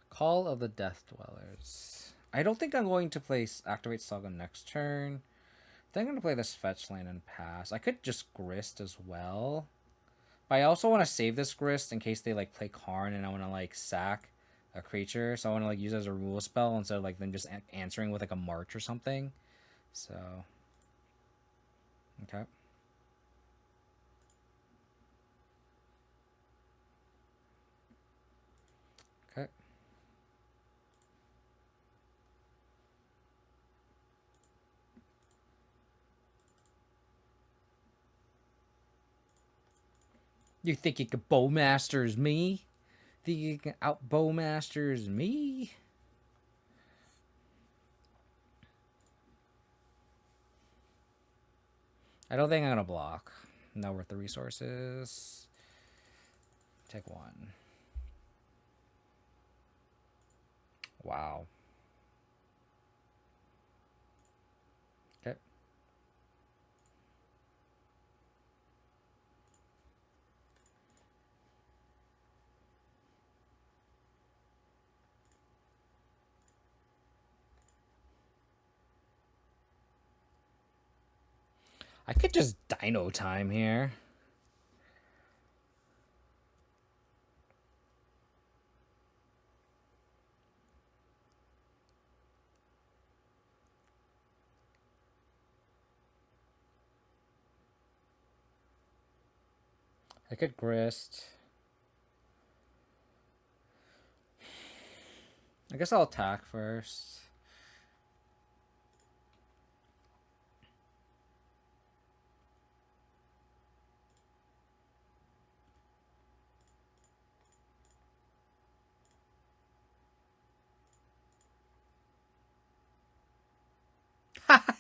Call of the Death Dwellers. I don't think I'm going to play Activate Saga next turn. I think I'm going to play this fetch land and pass. I could just Grist as well. But I also want to save this Grist in case they like play Karn and I want to like sack a creature. So I want to like use it as a rule spell instead of like them just answering with like a march or something. So, okay. Okay. You think you could Bowmasters me? Think you can out Bowmasters me? I don't think I'm gonna block. Not worth the resources. Take 1. Wow. Okay. I could just Dino Time here. I could Grist. I guess I'll attack first.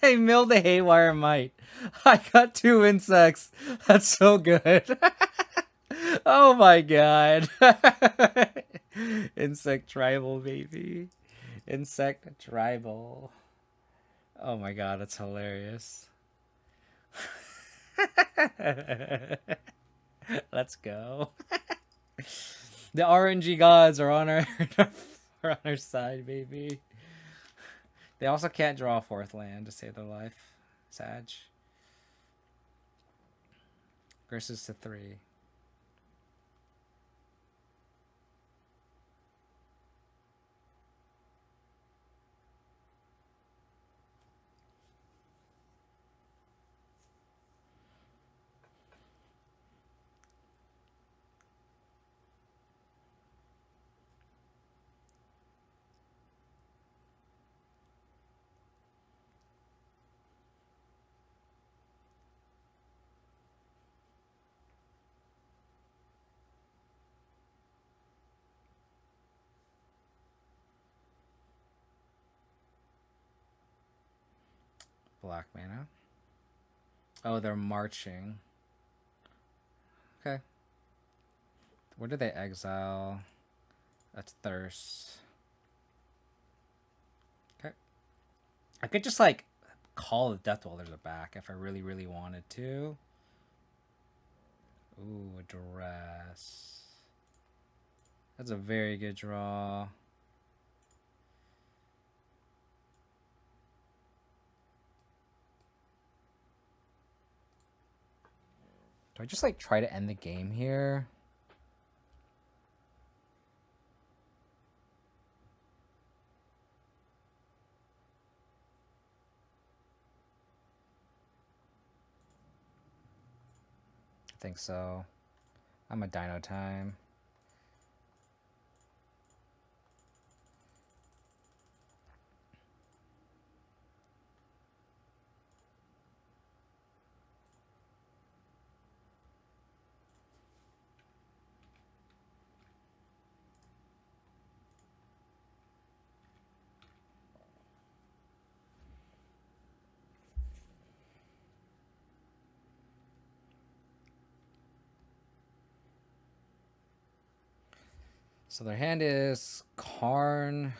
I milled the Haywire Mite. I got 2 insects. That's so good. Oh my god. Insect tribal, baby. Insect tribal. Oh my god, that's hilarious. Let's go. The RNG gods are on our side, baby. They also can't draw a 4th land to save their life. Sag. Grist is to 3. black mana. Oh, they're marching. Okay. Where did they exile? That's Thirst. Okay. I could just like call the Death Dwellers back if I really, really wanted to. Ooh, Address. That's a very good draw. Do I just like try to end the game here? I think so. I'm a Dino Time. So their hand is Karn,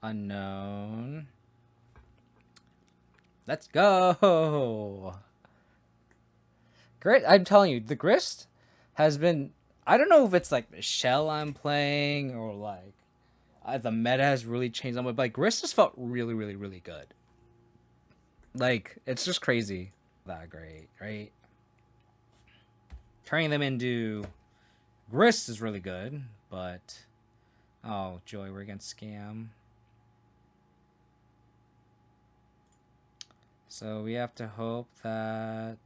Unknown. Let's go. Great. I'm telling you, the Grist has been... I don't know if it's like the shell I'm playing or like the meta has really changed. But like Grist has felt really, really, really good. Like, it's just crazy. That great, right? Turning them into Grist is really good, but... Oh, joy, we're against Scam. So we have to hope that...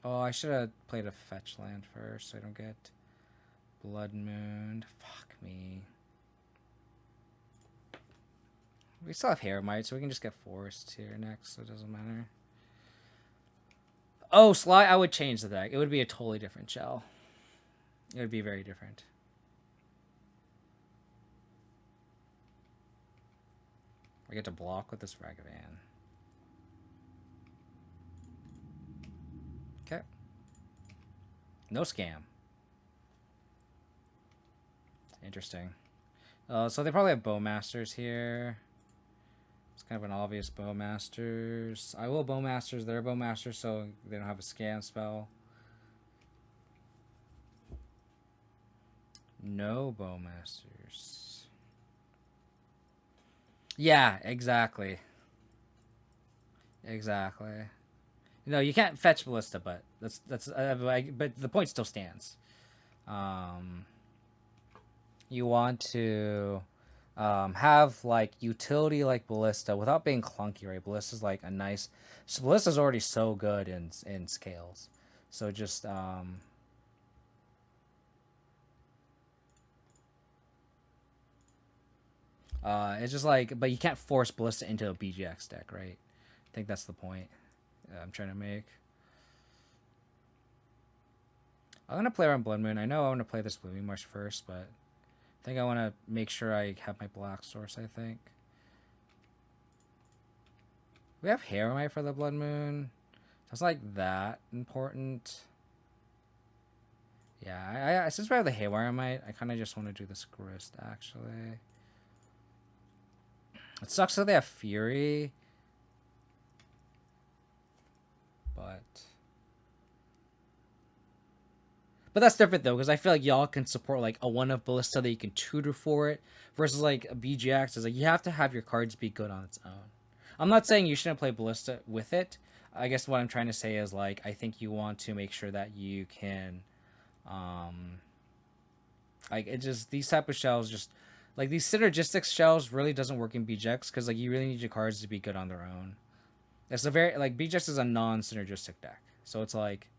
Oh, I should have played a fetch land first so I don't get Blood Moon. Fuck me. We still have Haywire, so we can just get Forest here next, so it doesn't matter. Oh, Sly, I would change the deck. It would be a totally different shell. It would be very different. I get to block with this Ragavan. Okay. No Scam. Interesting. So they probably have Bowmasters here. It's kind of an obvious Bowmasters. I will Bowmasters. They're Bowmasters, so they don't have a Scam spell. No Bowmasters. Yeah, exactly. Exactly. No, you can't fetch Ballista, but but the point still stands. You want to have like utility like Ballista without being clunky, right? Ballista's like a nice... So Ballista's already so good in scales. So just it's just like, but you can't force Ballista into a BGX deck, right? I think that's the point I'm trying to make. I'm gonna play around Blood Moon. I know I want to play this Blooming Marsh first, but I think I want to make sure I have my Black Source, I think. We have Haywire for the Blood Moon. It's like that important. Yeah, I since we have the Haywire Mite, I kind of just want to do this Grist, actually. It sucks that they have Fury. But that's different, though, because I feel like y'all can support, like, a 1-of Ballista that you can tutor for it, versus, like, a BGX is, like, you have to have your cards be good on its own. I'm not saying you shouldn't play Ballista with it. I guess what I'm trying to say is, like, I think you want to make sure that you can, like, it just... These type of shells just... Like, these synergistic shells really doesn't work in BGX, because, like, you really need your cards to be good on their own. It's a very... Like, BGX is a non-synergistic deck. So it's, like...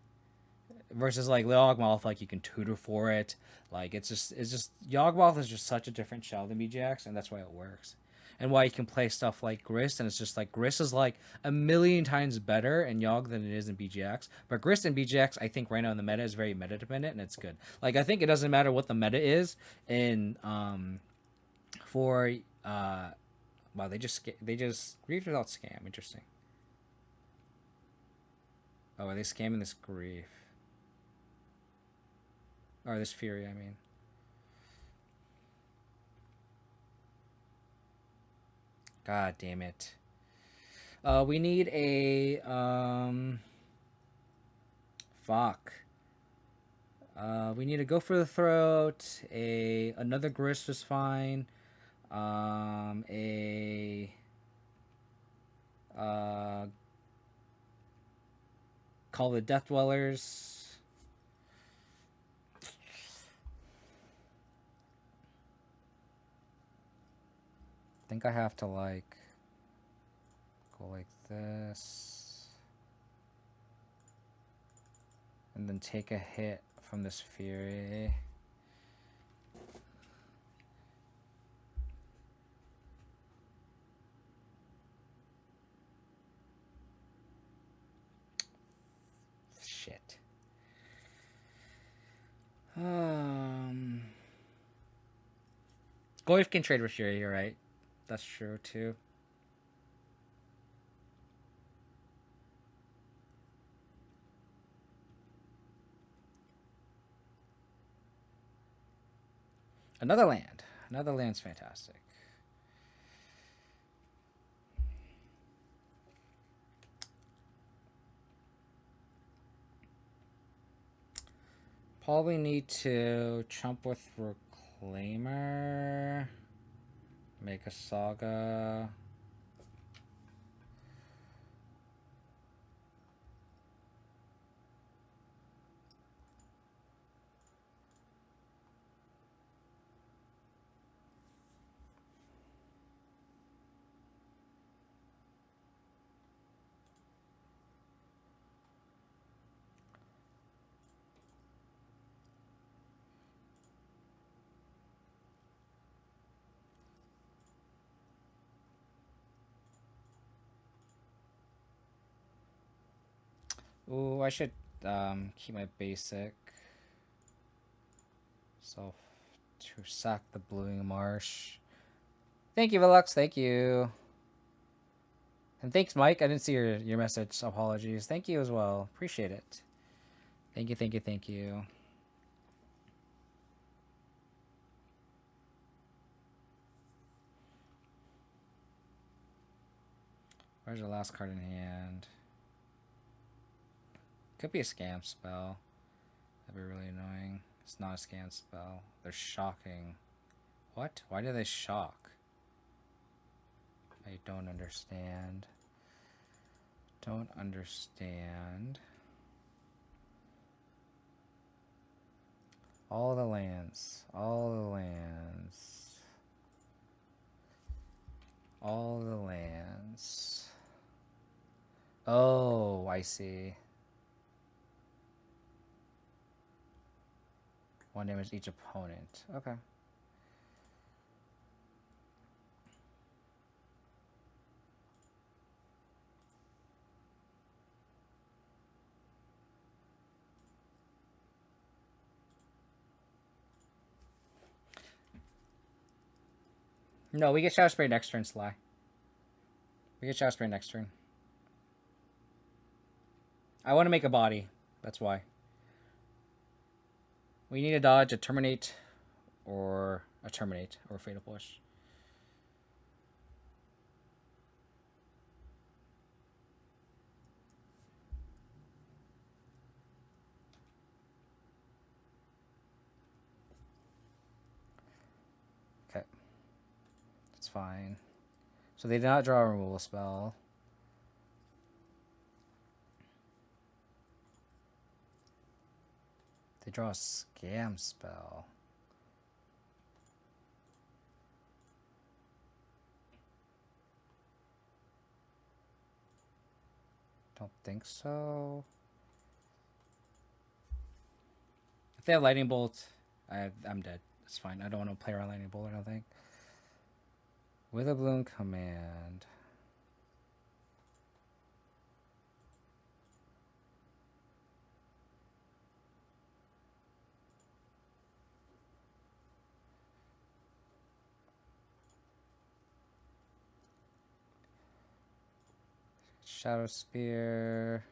Versus like Yawgmoth, like you can tutor for it. Like it's just Yawgmoth is just such a different shell than BGX, and that's why it works. And why you can play stuff like Grist, and it's just like Grist is like a million times better in Yawg than it is in BGX. But Grist and BGX, I think right now in the meta is very meta dependent, and it's good. Like I think it doesn't matter what the meta is in for Wow, they just grief without scam. Interesting. Oh, are they scamming this grief? Or this fury, I mean. God damn it. We need a fuck. We need to go for the throat. Another grist is fine. Call the Death Dwellers. I think I have to like go like this and then take a hit from this fury. Shit. Goif can trade with fury, you're right. That's true too. Another land. Another land's fantastic. Probably need to chump with Reclaimer. Make a saga. Ooh, I should keep my basic. So to sack the Bluing Marsh. Thank you, Velux. Thank you. And thanks, Mike. I didn't see your message. Apologies. Thank you as well. Appreciate it. Thank you, thank you, thank you. Where's the last card in hand? Could be a scam spell. That'd be really annoying. It's not a scam spell. They're shocking. What? Why do they shock? I don't understand. Don't understand. All the lands. All the lands. All the lands. Oh, I see. One damage each opponent. Okay. No, we get Shadow Spray next turn, Sly. We get Shadow Spray next turn. I want to make a body. That's why. We need a dodge, a terminate, or a fatal push. Okay. That's fine. So they did not draw a removal spell. They draw a scam spell. Don't think so. If they have Lightning Bolt, I'm dead. It's fine. I don't want to play around Lightning Bolt, I don't think. Witherbloom Command. Shadow Spear.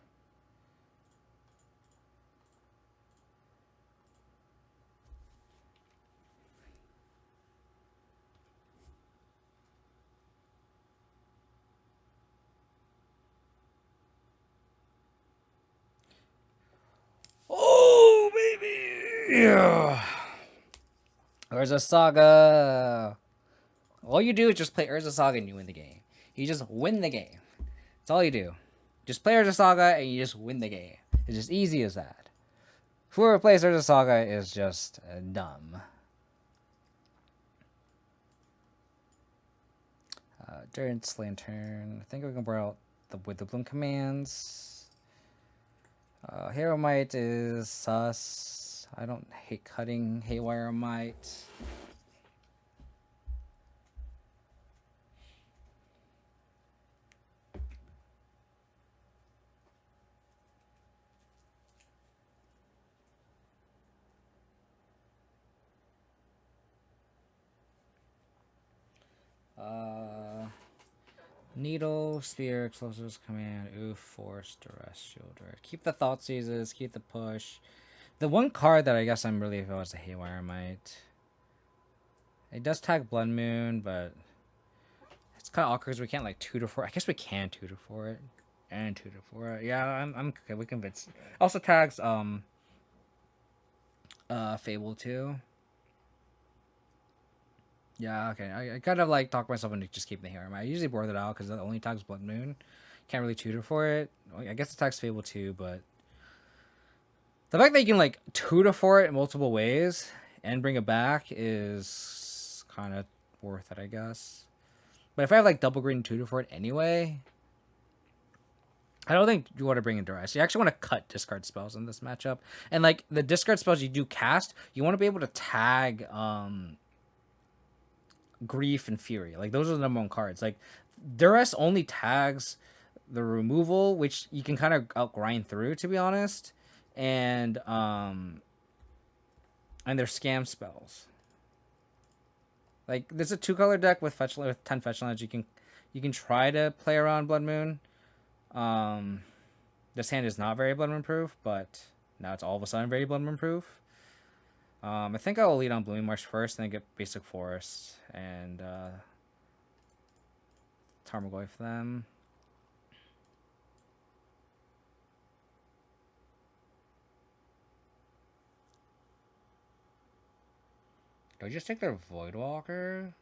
Oh, baby! Yeah. Urza'ssaga. All you do is just play Urza'ssaga and you win the game. You just win the game. That's all you do. Just play Urza'ssaga and you just win the game. It's just easy as that. Whoever plays Urza'ssaga is just dumb. Durance Lantern. I think we can borrow out with the bloom commands. Hero Mite is sus. I don't hate cutting Haywire Mite. Needle, Spear, Explosives, Command, Oof, Force, Duress, Shielder. Keep the Thought Seizes, keep the push. The one card that I guess I'm really about is the Haywire Mite. It does tag Blood Moon, but it's kind of awkward because we can't like tutor for it. I guess we can tutor for it. And tutor for it. Yeah, I'm okay, we convinced. Also tags Fable too. Yeah, okay. I kind of like talk myself into just keeping the Haywire Mite. I usually board it out because it only tags Blood Moon. Can't really tutor for it. I guess it tags Fable too, but the fact that you can like tutor for it in multiple ways and bring it back is kind of worth it, I guess. But if I have like double green tutor for it anyway, I don't think you want to bring in Duress. You actually want to cut discard spells in this matchup. And like the discard spells you do cast, you want to be able to tag Grief and Fury. Like those are the number one cards. Like Duress only tags the removal, which you can kind of outgrind through, to be honest. And their scam spells. Like there's a 2-color deck with 10 fetch lands. You can try to play around Blood Moon. This hand is not very Blood Moon proof, but now it's all of a sudden very Blood Moon proof. I think I will lead on Blooming Marsh first, and then get Basic Forest and Tarmogoyf them. Do I just take their Voidwalker?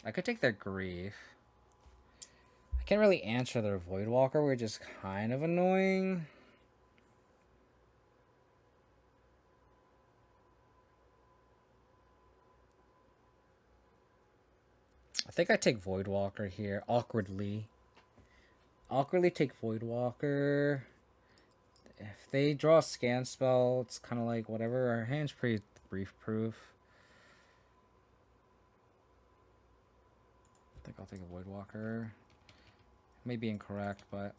I could take their Grief. I can't really answer their Voidwalker, which is kind of annoying. I think I take Voidwalker here, awkwardly. Awkwardly take Voidwalker. If they draw a scan spell, it's kind of like whatever. Our hand's pretty brief proof. I think I'll take a Voidwalker. May be incorrect, but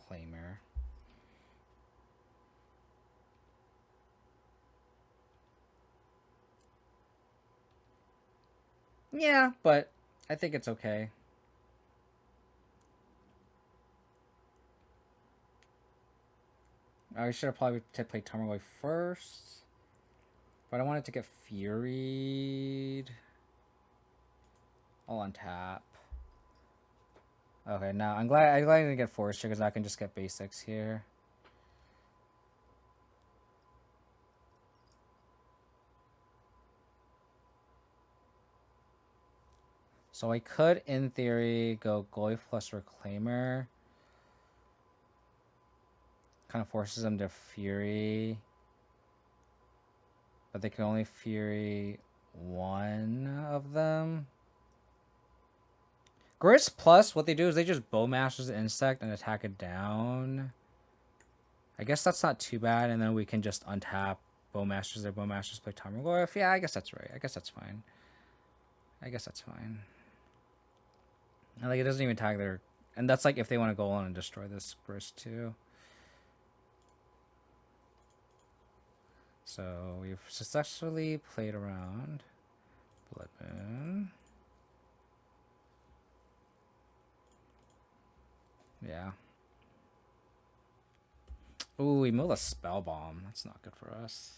Claimer. Yeah, but I think it's okay. I should have probably played Tarmogoyf first. But I wanted to get Furied. I'll untap. Okay, now I'm glad I didn't get Forest because I can just get basics here. So I could, in theory, go Goyf plus Reclaimer. Kind of forces them to Fury. But they can only Fury one of them. Grist plus, what they do is they just Bowmasters the insect and attack it down. I guess that's not too bad, and then we can just untap Bowmasters. Their Bowmasters play Tarmogoyf. Yeah, I guess that's right. I guess that's fine. I guess that's fine. And like it doesn't even tag their, and that's like if they want to go on and destroy this Grist too. So we've successfully played around Blood Moon. Yeah. Ooh, we milled a spell bomb. That's not good for us.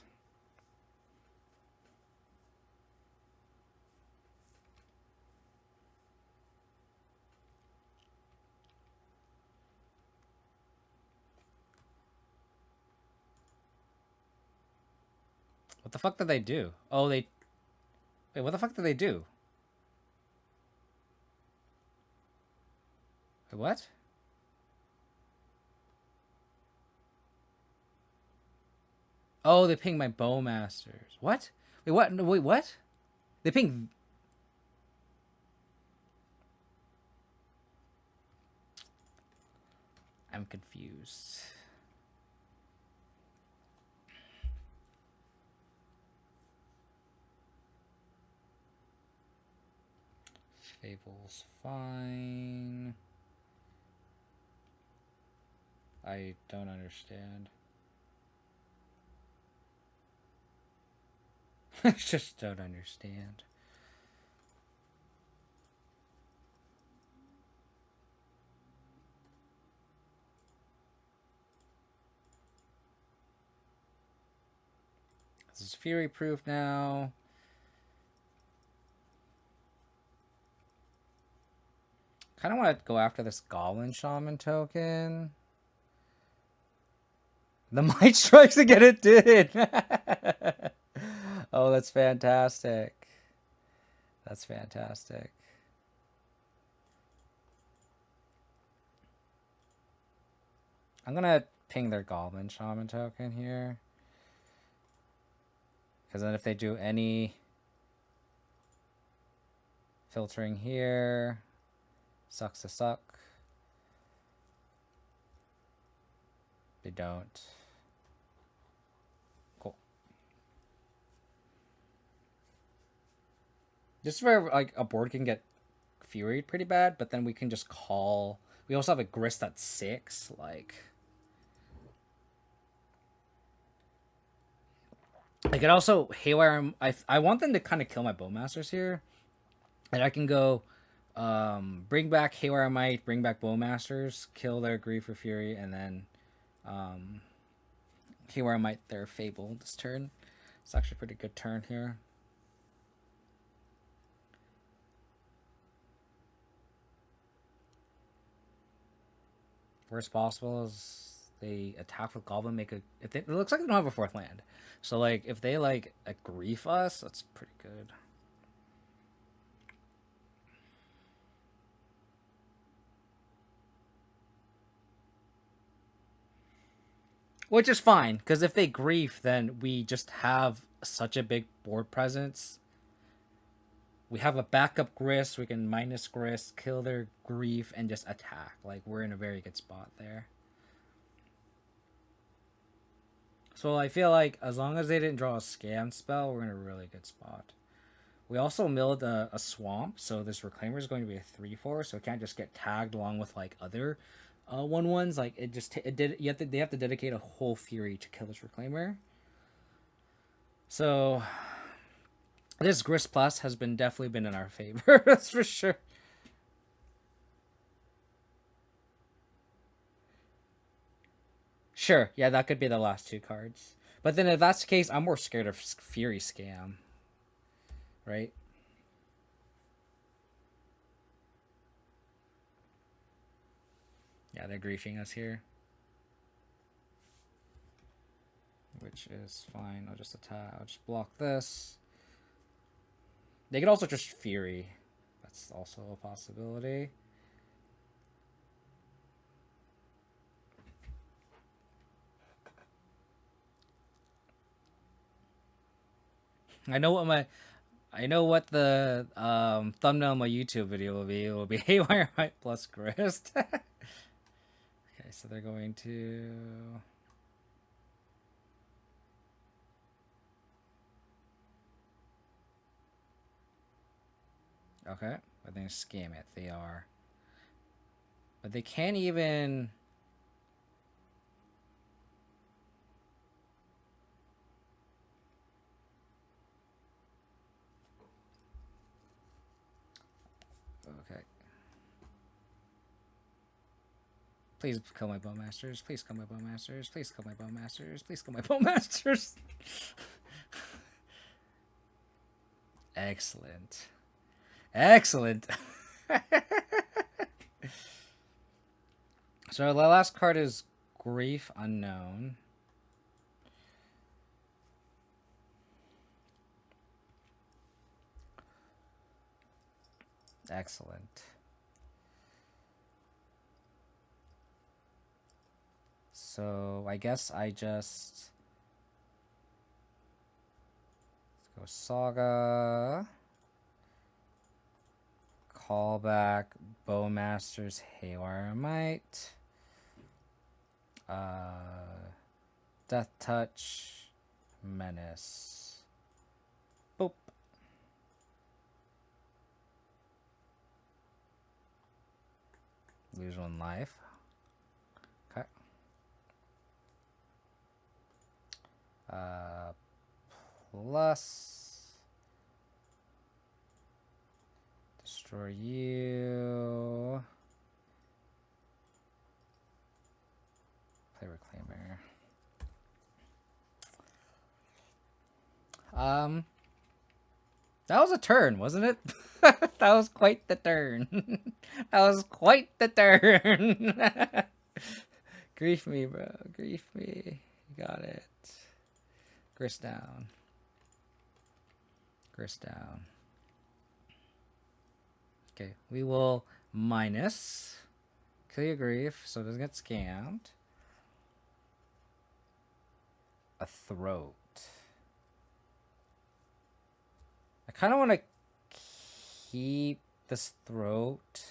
What the fuck did they do? Oh, they... Wait, what the fuck did they do? Wait, what? Oh, they pinged my Bowmasters. What? Wait, what? No, wait, what? They pinged... I'm confused. Fable's fine. I don't understand. I just don't understand. This is Fury proof now. Kind of want to go after this Goblin Shaman token. The Mite strikes again, it did! Oh, that's fantastic. That's fantastic. I'm gonna ping their Goblin Shaman token here. Because then if they do any filtering here, sucks to suck. They don't. Cool. Just where like a board can get furied pretty bad, but then we can just call. We also have a Grist at 6, like. I could also Haywire. I want them to kind of kill my Bowmasters here, and I can go, bring back Haywire Mite, bring back Bowmasters, kill their Grief or Fury, and then, Haywire Mite their Fable this turn. It's actually a pretty good turn here. Worst possible is they attack with Goblin, make a. If they, it looks like they don't have a 4th land, so like if they like a Grief us, that's pretty good. Which is fine, because if they Grief, then we just have such a big board presence. We have a backup Grist, we can minus Grist, kill their Grief, and just attack. Like, we're in a very good spot there. So I feel like as long as they didn't draw a Scam spell, we're in a really good spot. We also milled a Swamp, so this Reclaimer is going to be a 3/4, so it can't just get tagged along with like other 1/1s. Like it just it did. They have to dedicate a whole Fury to kill this Reclaimer. So this Grist Plus has been definitely been in our favor. That's for sure. Sure, yeah, that could be the last 2 cards. But then if that's the case, I'm more scared of Fury Scam. Right? Yeah, they're griefing us here. Which is fine. I'll just attack. I'll just block this. They could also just Fury. That's also a possibility. I know what the thumbnail of my YouTube video will be. It will be Haywire Mite plus Grist. Okay, so they're going to. Okay, but they scam it. They are. But they can't even... Okay. Please kill my bowmasters. Please kill my bowmasters. Please kill my bowmasters. Please kill my bowmasters. Excellent. Excellent. So the last card is Grief Unknown. Excellent. So I guess I just... Let's go Saga. Callback. Bowmasters. Haywire Mite. Death Touch. Menace. Boop. Lose 1 life. Okay. Plus destroy you. Play Reclaimer. That was a turn, wasn't it? That was quite the turn. That was quite the turn. Grief me, bro. Grief me. You got it. Grist down. Grist down. Okay, we will minus. Kill your grief so it doesn't get scammed. A throat. I kind of want to keep this throat.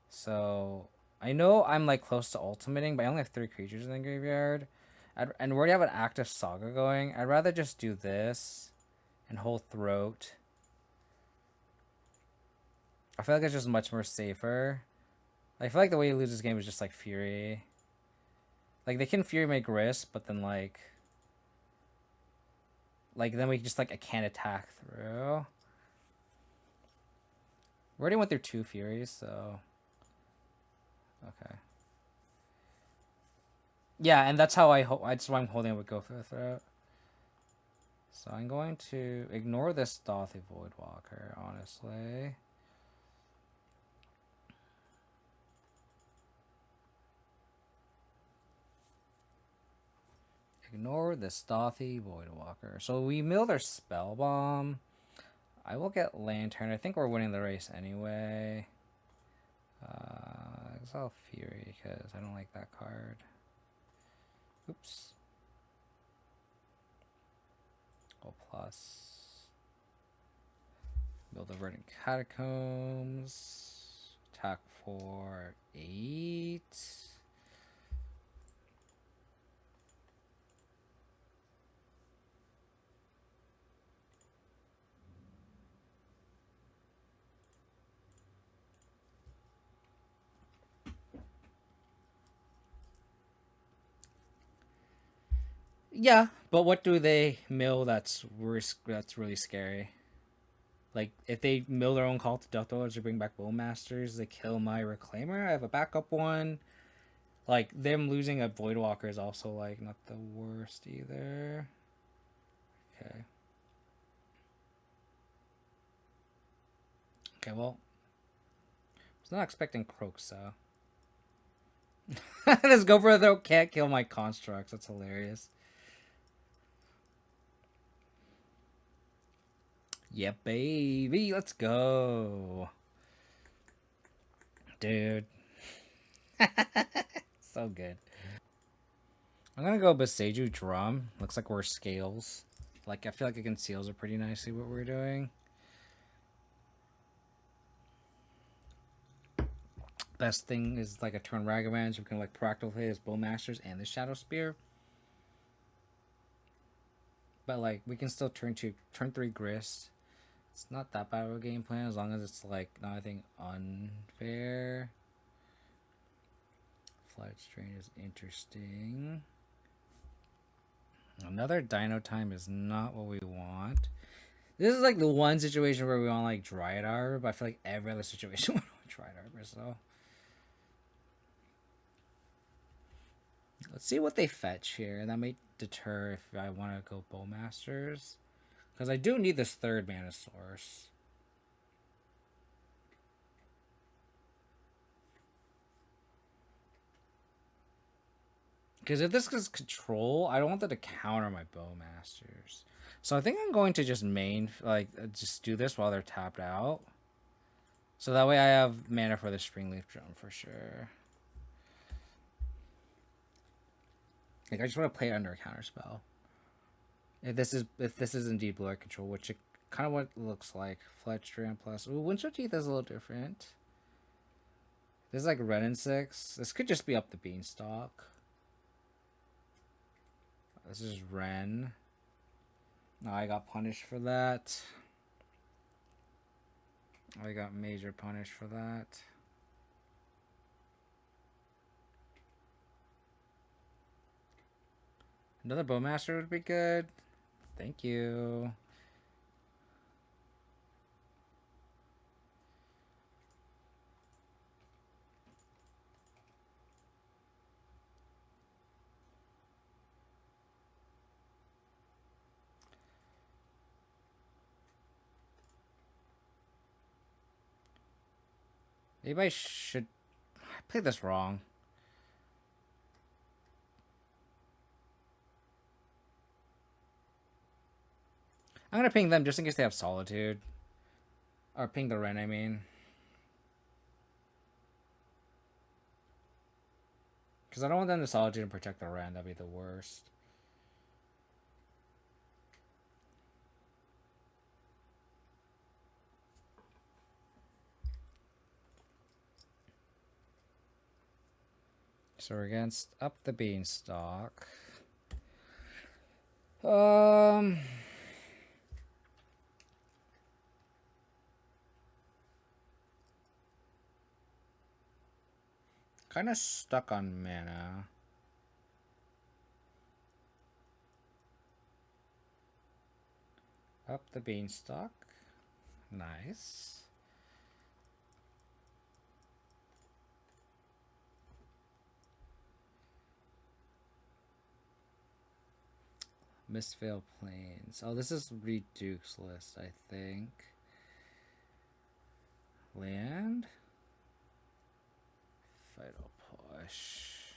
So I know I'm like close to ultimating, but I only have 3 creatures in the graveyard. And we already have an active saga going. I'd rather just do this and hold throat. I feel like it's just much more safer. I feel like the way you lose this game is just like Fury. Like they can Fury make Grist, but then like then we just like I can't attack through. We already went through 2 Furies, so okay. Yeah, and that's how that's why I'm holding it with Go for the Throat. So I'm going to ignore this Dothy Voidwalker, honestly. Ignore the Stothy Voidwalker. So we mill their Spell Bomb. I will get Lantern. I think we're winning the race anyway. Exile Fury, because I don't like that card. Oops. Go plus. Build the Verdant Catacombs. Attack for 8. Yeah, but what do they mill that's really scary? Like, if they mill their own Call to Death Dwellers or bring back Bowmasters, they kill my Reclaimer. I have a backup one. Like, them losing a Voidwalker is also, like, not the worst either. Okay. Okay, well. I was not expecting Croak, so. Let's go for the can't kill my constructs. That's hilarious. Yeah, baby. Let's go. Dude. So good. I'm gonna go Beseju Drum. Looks like we're Scales. Like, I feel like it conceals it pretty nicely what we're doing. Best thing is like a turn Ragavan, so we can like proactively his Bowmasters and the Shadow Spear. But like we can still turn 3 Grist. It's not that bad of a game plan as long as it's like not anything unfair. Flight strain is interesting. Another dino time is not what we want. This is like the one situation where we want like Dryad Arbor, but I feel like every other situation we want Dryad Arbor, so. Let's see what they fetch here. That might deter if I want to go Bowmasters. Because I do need this third mana source. Because if this is control, I don't want that to counter my Bowmasters. So I think I'm going to just just do this while they're tapped out. So that way I have mana for the Springleaf Drum for sure. Like I just want to play it under a counterspell. If this is indeed blue eye control, which it kind of what it looks like. Fletch Strand plus. Ooh, Windswept Teeth is a little different. This is like red and 6. This could just be up the beanstalk. This is Ren. No, I got punished for that. I got major punish for that. Another Bowmaster would be good. Thank you. Maybe I should... I played this wrong. I'm gonna ping them just in case they have Solitude. Or ping the Ren, I mean. Because I don't want them to Solitude and protect the Ren. That'd be the worst. So we're against Up the Beanstalk. Kind of stuck on mana. Up the Beanstalk. Nice. Mistveil Plains. Oh, this is Reed Duke's list, I think. Land. Vital Push.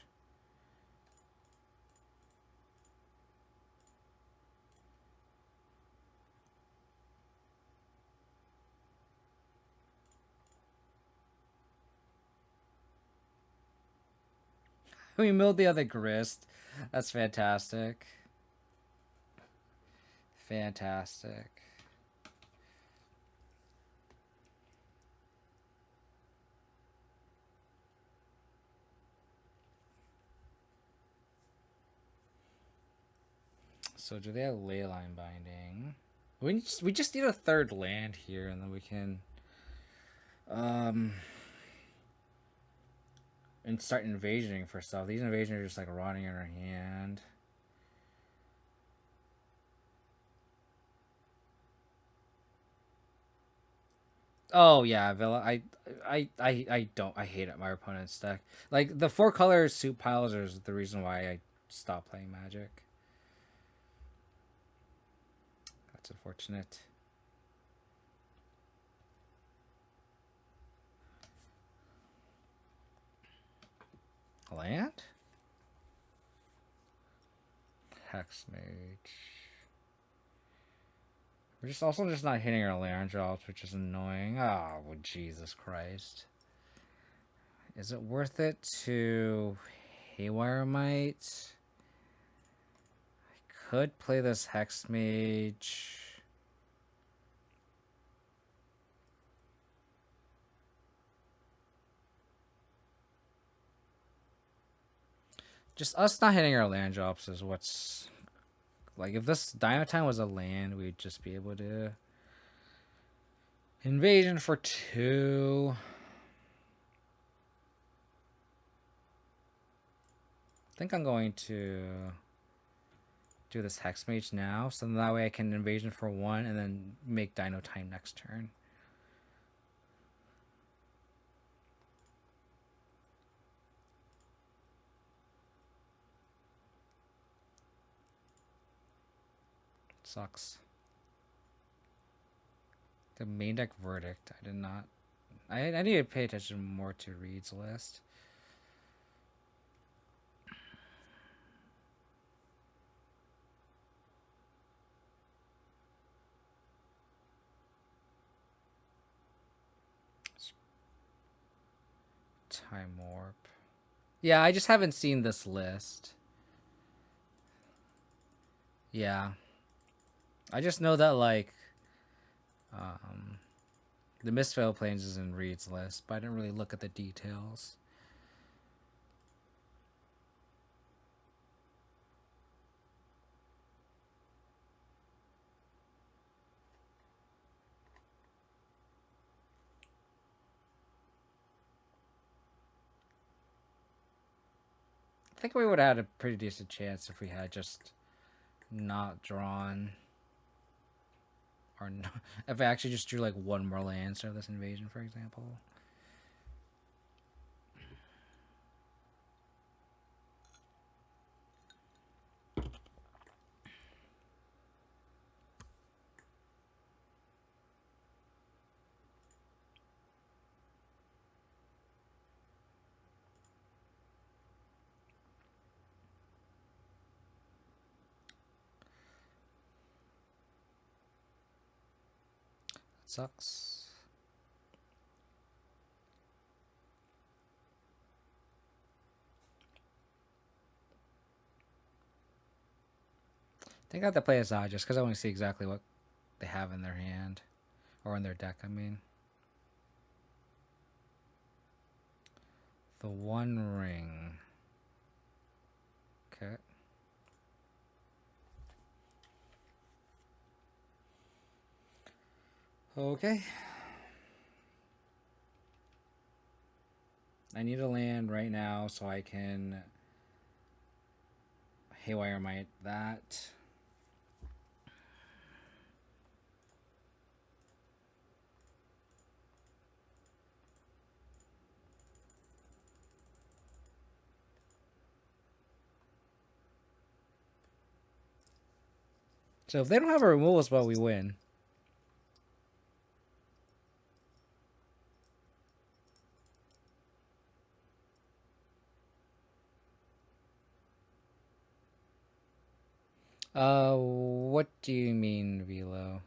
We milled the other Grist. That's fantastic. Fantastic. So do they have Leyline Binding? We just need a third land here, and then we can and start invasioning for stuff. These invasions are just like rotting in our hand. Oh yeah, Villa. I don't. I hate it. My opponent's deck. Like the 4-color soup piles are the reason why I stopped playing Magic. That's unfortunate. Land? Hex Mage. We're just also just not hitting our land drops, which is annoying. Oh, well, Jesus Christ. Is it worth it to Haywire Mite? I could play this Hex Mage. Just us not hitting our land drops is what's... Like, if this Dino Time was a land, we'd just be able to Invasion for 2. I think I'm going to do this Hex Mage now, so that way I can invasion for 1 and then make Dino time next turn. Sucks. The main deck Verdict. I did not. I need to pay attention more to Reed's list. Time Warp. Yeah, I just haven't seen this list. Yeah. I just know that, like, the Mistveil Plains is in Reed's list, but I didn't really look at the details. I think we would have had a pretty decent chance if we had just not drawn, or no, if I actually just drew like 1 more land instead of this invasion, for example. Sucks. I think I have to play Azad just because I want to see exactly what they have in their hand. Or in their deck, I mean. The One Ring. Okay. Okay. I need a land right now so I can Haywire Mite that. So if they don't have a removal spell, we win. What do you mean, Velo?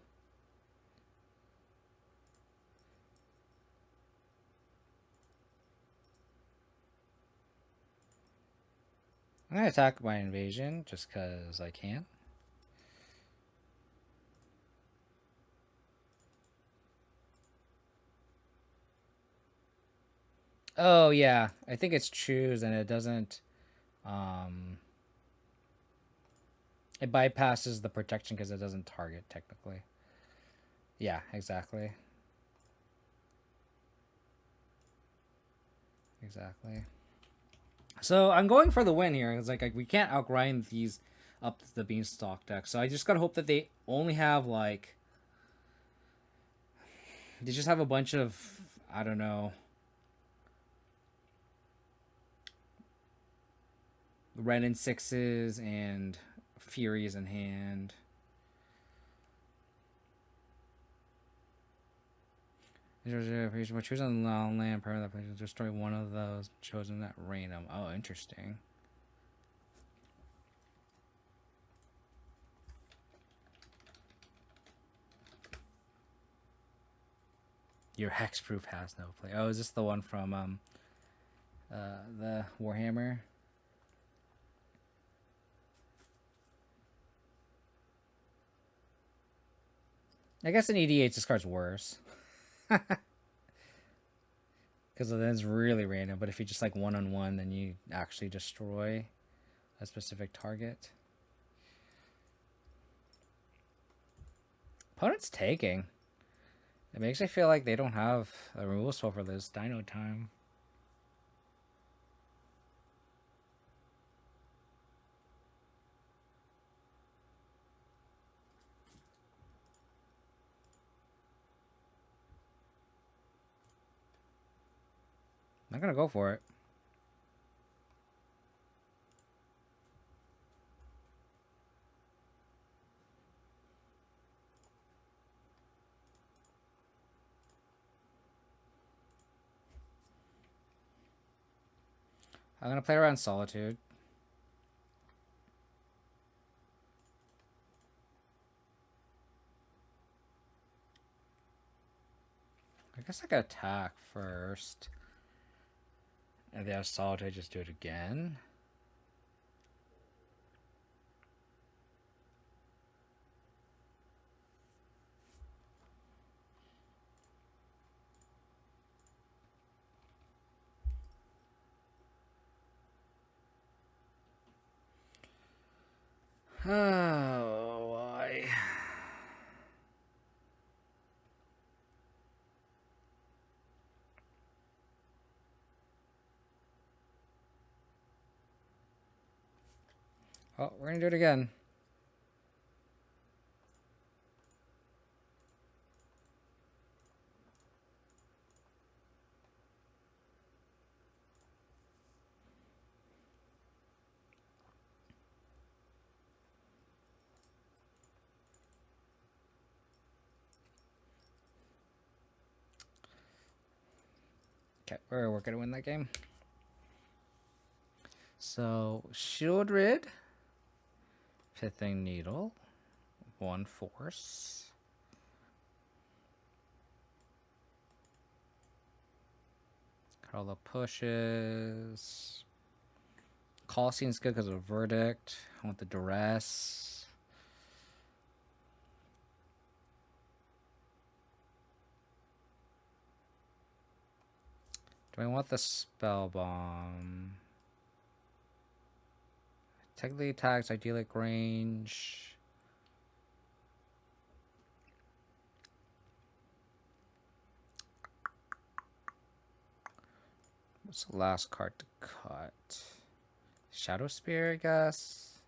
I'm gonna attack my invasion just because I can. Oh yeah, I think it's choose and it doesn't. It bypasses the protection because it doesn't target technically. Yeah, exactly. Exactly. So I'm going for the win here. It's like we can't outgrind these up to the Beanstalk deck. So I just gotta hope that they only have like they just have a bunch of, I don't know, Ren and 6s and Furies in hand. Choose on land permanent that places destroy one of those chosen at random. Oh, interesting. Your hexproof has no play. Oh, is this the one from the Warhammer? I guess in EDH this card's worse. Because then it's really random, but if you just like 1-on-1, then you actually destroy a specific target. Opponent's taking. It makes me feel like they don't have a removal spell for this Dino Time. I'm gonna go for it. I'm gonna play around Solitude. I guess I could attack first. And they have Solitude, just do it again. Oh, why? Oh, we're gonna do it again. Okay, we're gonna win that game. So, Shieldred, Pithing Needle, 1 force. All the pushes. Call scene's good because of a verdict. I want the duress. Do I want the spell bomb? Technically attacks, idyllic range. What's the last card to cut? Shadow Spear, I guess.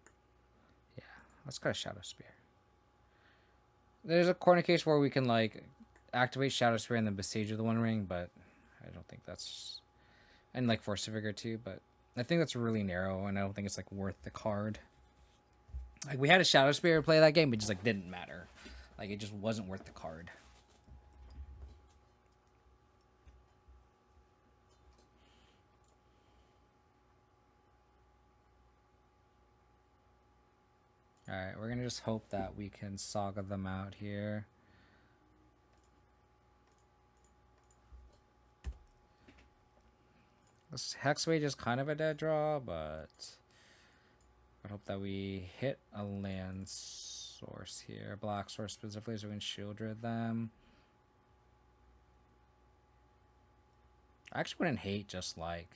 Yeah, let's cut a Shadow Spear. There's a corner case where we can like activate Shadow Spear and then Besiege of the One Ring, but I don't think that's, and like Force of Vigor too, but I think that's really narrow, and I don't think it's like worth the card. Like we had a Shadow Spear play that game, but it just like didn't matter. Like it just wasn't worth the card. Alright, we're gonna just hope that we can saga them out here. This Hexwage is kind of a dead draw, but I hope that we hit a land source here. Black source specifically, so we can Shieldred them. I actually wouldn't hate just like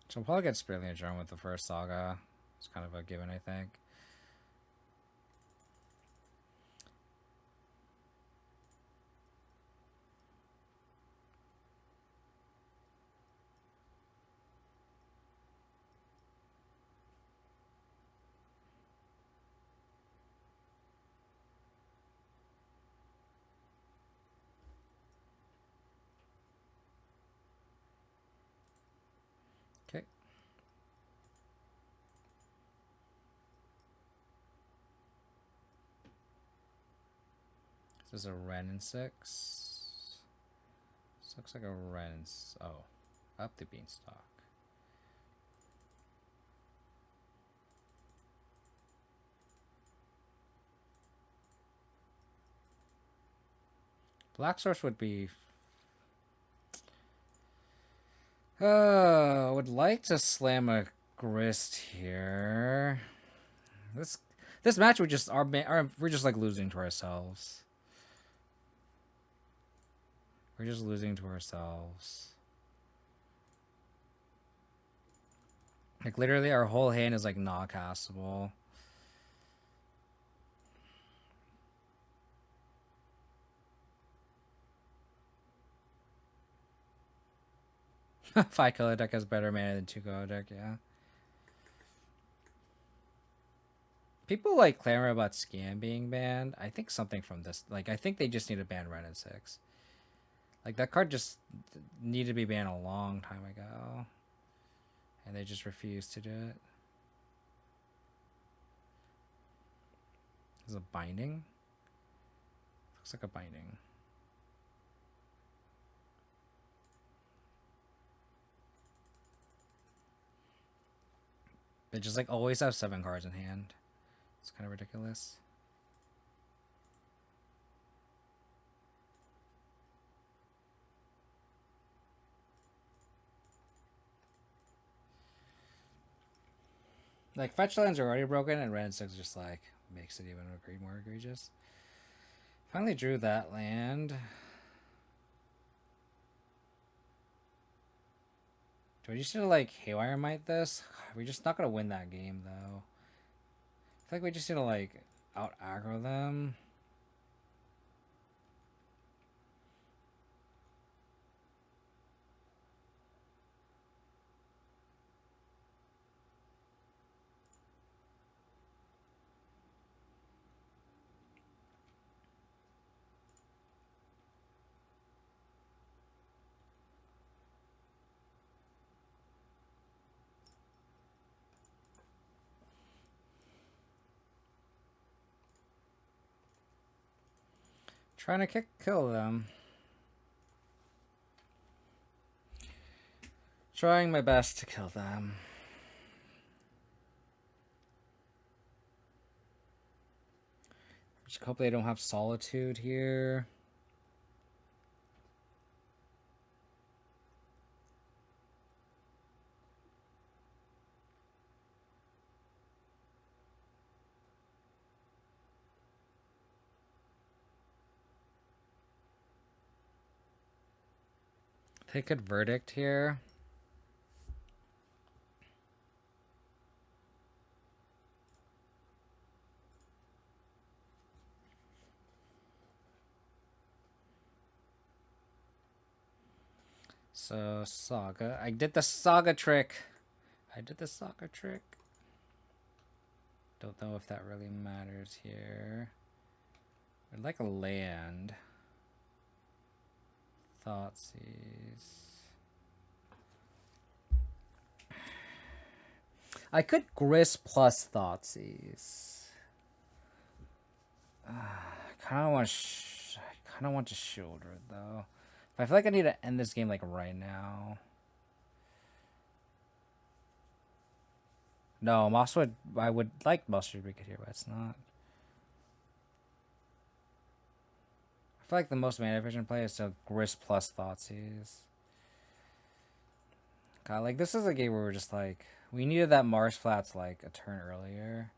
so we'll probably get Spearling Adjourn with the first saga. It's kind of a given, I think. Okay. This is a Ren and 6. This looks like a Ren and oh, up the Beanstalk. Black source would be. Would like to slam a Grist here. This match we just we're just like losing to ourselves. We're just losing to ourselves. Like, literally, our whole hand is, like, not castable. Five color deck has better mana than two color deck, yeah. People like clamor about Scam being banned. I think something from this, like, I think they just need to ban Ren and 6. Like, that card just needed to be banned a long time ago. And they just refused to do it. Is it a binding? Looks like a binding. They just, like, always have 7 cards in hand. It's kind of ridiculous. Like, fetch lands are already broken, and Red 6 just, like, makes it even more egregious. Finally drew that land. Do I just need to, like, Haywire Mite this? We're just not going to win that game, though. I feel like we just need to, like, out-aggro them. Trying to kill them. Trying my best to kill them. Just hope they don't have Solitude here. Take a Verdict here. So, Saga. I did the Saga trick. Don't know if that really matters here. I'd like a land. Thoughtseize. I could Grist plus Thoughtseize. I kind of want to shoulder it though. I feel like I need to end this game like right now. No, Mosswood. I would like Mustard Wicked here, but it's not. I feel like the most mana efficient play is to Grist plus Thoughtseize. God, like this is a game where we're just like we needed that Mars Flats like a turn earlier.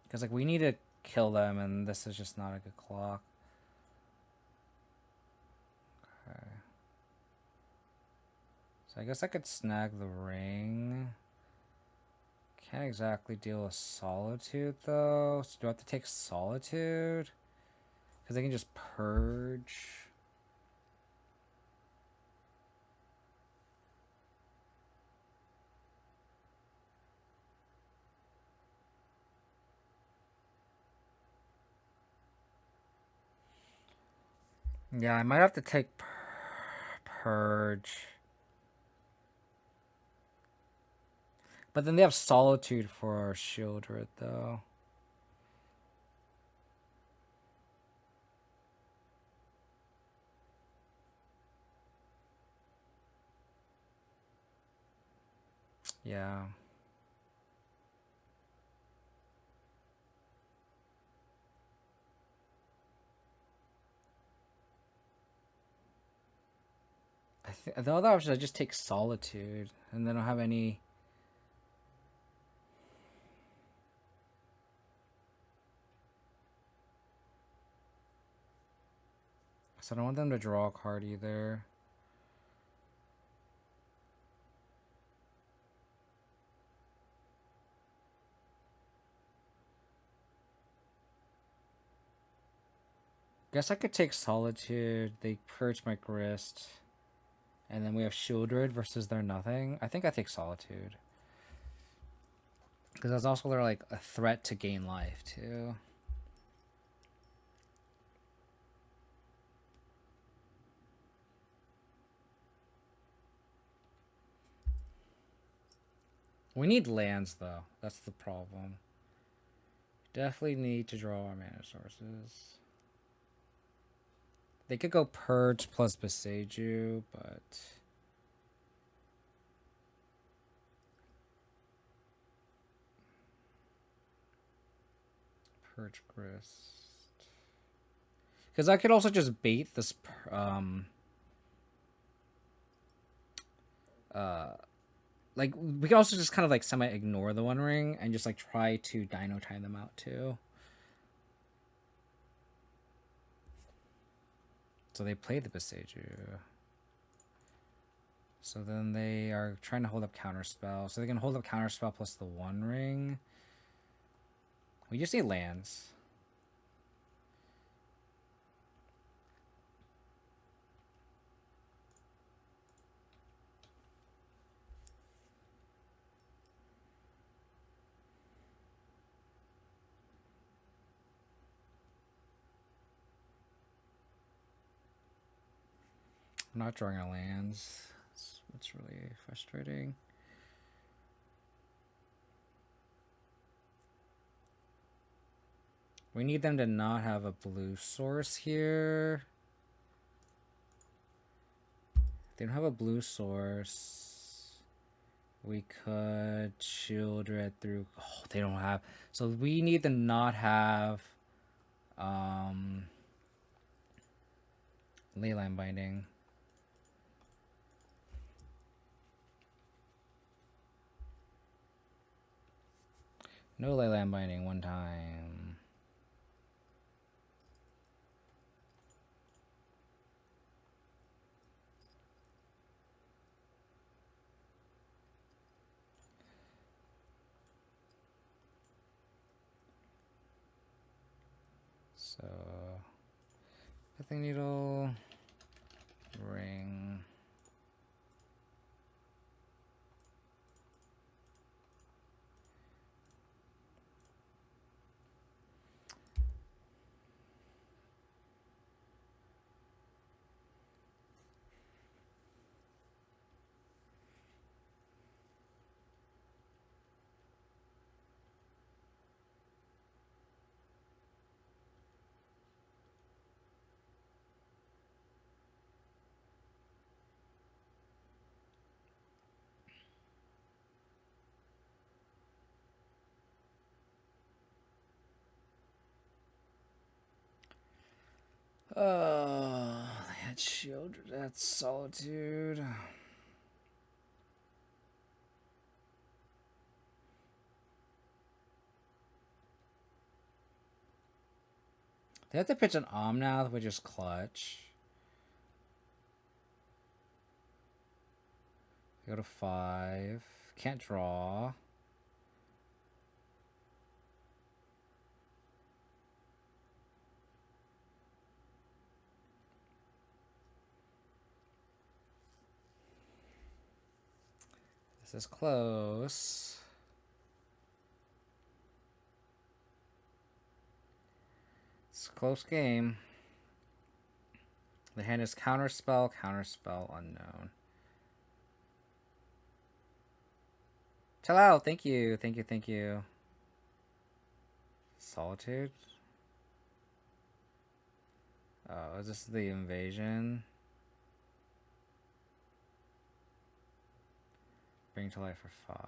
Because, like, we need to kill them, and this is just not a good clock. Okay. So I guess I could snag the ring. Can't exactly deal with Solitude, though. So do I have to take Solitude? Because I can just purge. Yeah, I might have to take Purge. But then they have Solitude for our Shieldred, though. Yeah. I The other option, I just take Solitude, and then I don't have any. So I don't want them to draw a card either. Guess I could take Solitude. They purge my Grist. And then we have Shieldred versus their nothing. I think I take Solitude. Because that's also like a threat to gain life too. We need lands though. That's the problem. Definitely need to draw our mana sources. They could go Purge plus Beseiju, but Purge Grist. Because I could also just bait this like we could also just kind of like semi ignore the One Ring and just like try to Dino time them out too. So they play the Beseiju. So then they are trying to hold up Counterspell. So they can hold up Counterspell plus the One Ring. We just need lands. I'm not drawing our lands. It's really frustrating. We need them to not have a blue source here. If they don't have a blue source, we could Shieldred through. Oh, they don't have. So we need to not have Leyline Binding. No Leyline Binding one time. So, Pithing Needle, Ring. They had Shield. That's Solitude. They have to pitch an Omnath, which is clutch. Go to 5. Can't draw. This is close. It's a close game. The hand is Counterspell, Counterspell, Unknown. Hello, thank you, thank you, thank you. Solitude? Oh, is this the invasion? Bring to life for 5.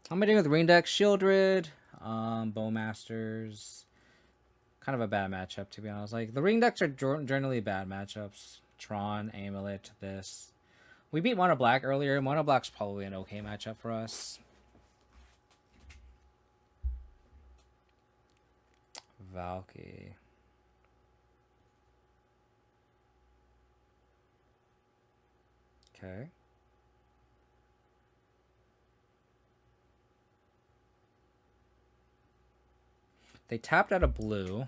How am I doing with Ring Deck? Shieldred, Bowmasters. Kind of a bad matchup, to be honest. Like, the Ring decks are generally bad matchups. Tron, Amulet, this. We beat Mono Black earlier. Mono Black's probably an okay matchup for us. Valky. Okay. They tapped out a blue.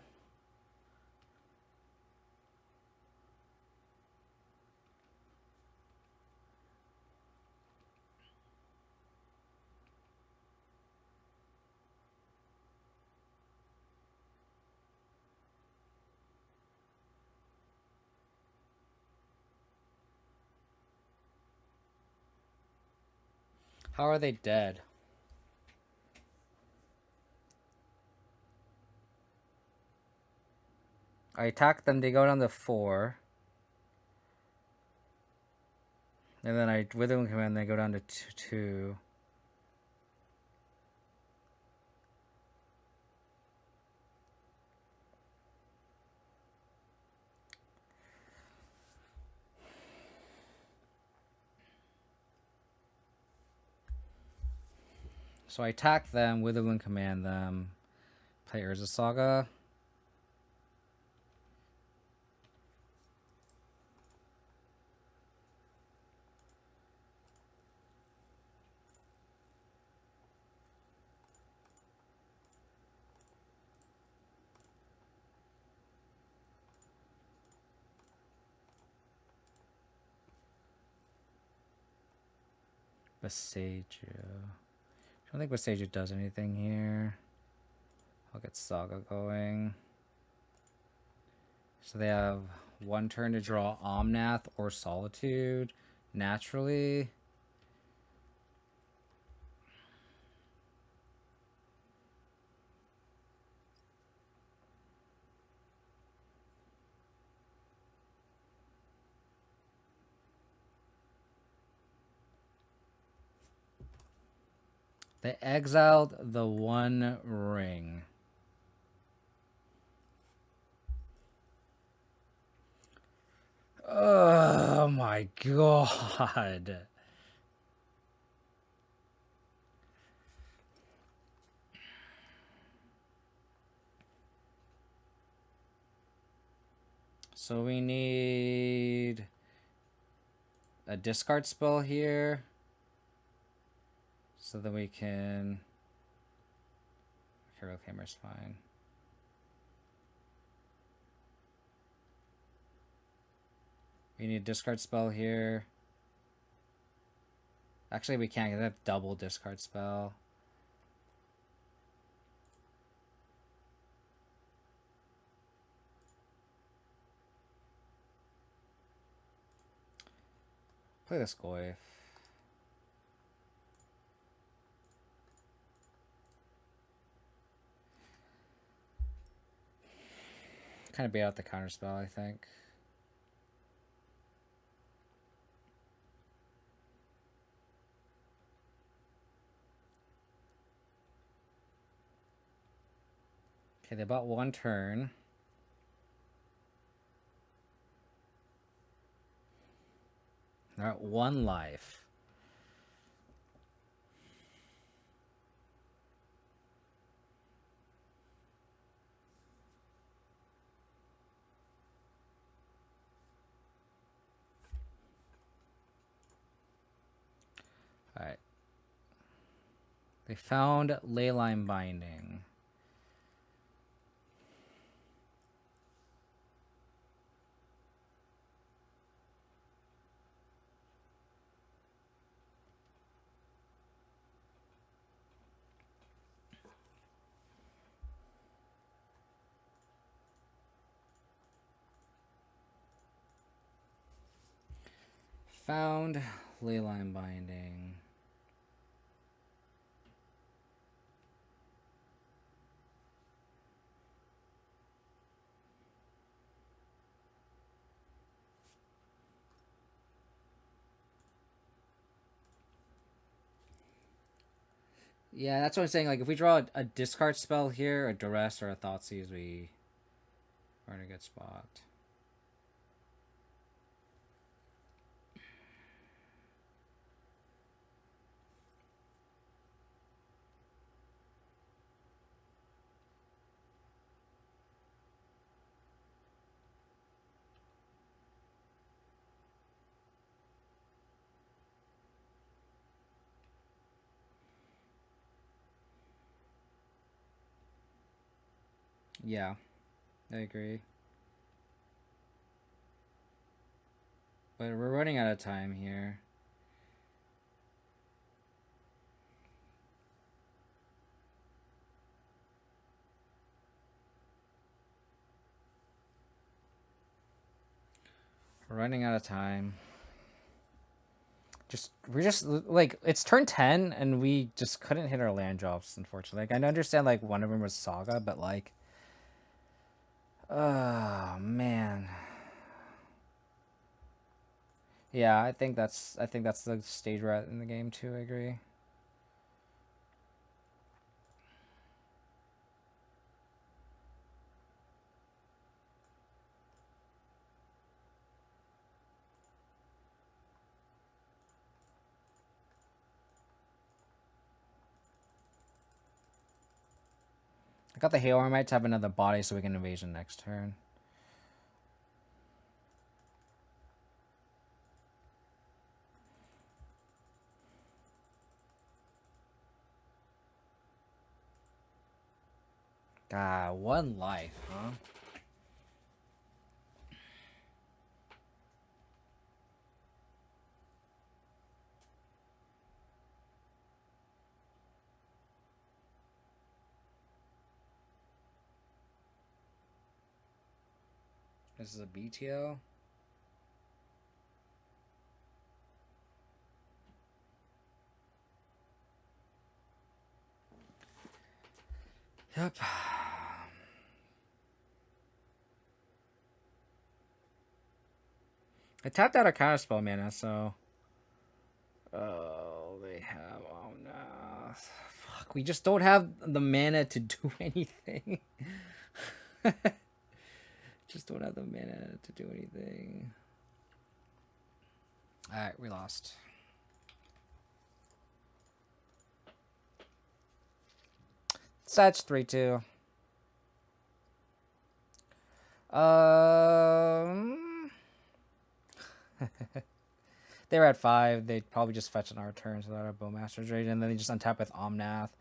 How are they dead? I attack them, they go down to 4. And then I Withering Command, they go down to 2. So I attack them, Withering Command them, play urza'ssaga. Bestys. I don't think Bestys does anything here. I'll get Saga going. So they have 1 turn to draw Omnath or Solitude naturally. They exiled the 1 ring. Oh my god. So we need a discard spell here. So that we can... Hero Camera's fine. We need a discard spell here. Actually, we can't, because I have double discard spell. Play this Goyf. Kind of bait out the counter spell, I think. Okay, they bought 1 turn. They're at 1 life. Alright. They found Leyline Binding. Found Leyline Binding. Yeah, that's what I'm saying. Like, if we draw a discard spell here, a Duress or a Thoughtseize, we are in a good spot. Yeah, I agree. But we're running out of time here. We're running out of time. We're just like it's turn 10 and we just couldn't hit our land drops, unfortunately. Like I understand like one of them was Saga, but like oh man. Yeah, I think that's the stage we're at in the game too, I agree. I got the Haywire Mite to have another body so we can invasion next turn. God, one life, huh? This is a BTO. Yep. I tapped out a counterspell mana, so. Oh, they have. Oh no. Fuck, we just don't have the mana to do anything. Just don't have the mana to do anything. Alright, we lost. That's 3-2. They were at 5. They'd probably just fetch on our turn so that our Bowmaster's Rage, and then they just untap with Omnath.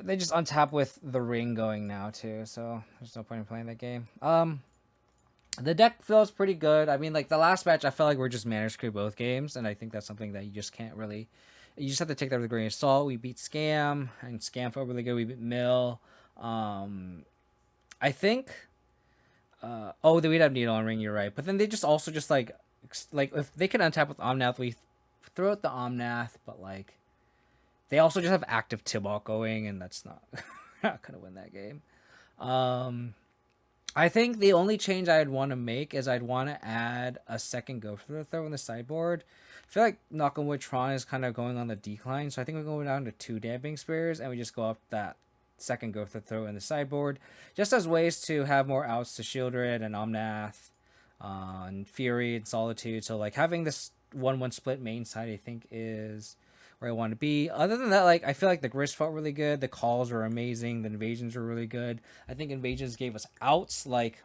They just untap with the ring going now too, so there's no point in playing that game. The deck feels pretty good. I mean, like the last match, I felt like we're just mana screw both games, and I think that's something that you just can't really. You just have to take that with a grain of salt. We beat Scam, and Scam felt really good. We beat Mill. I think. Oh, we'd have Needle on Ring. You're right, but then they just also just like if they can untap with Omnath, we throw out the Omnath, but like they also just have active Tibalt going, and that's not not gonna win that game. I think the only change I'd want to make is I'd want to add a second Go for the Throw in the sideboard. I feel like Knock on Wood Tron is kind of going on the decline, so I think we're going down to 2 Damping Spears, and we just go up that second Go for the Throw in the sideboard, just as ways to have more outs to Shieldred and Omnath, and Fury and Solitude. So like having this 1-1 split main side, I think is where I want to be. Other than that, like I feel like the Grist felt really good. The calls were amazing. The invasions were really good. I think invasions gave us outs. Like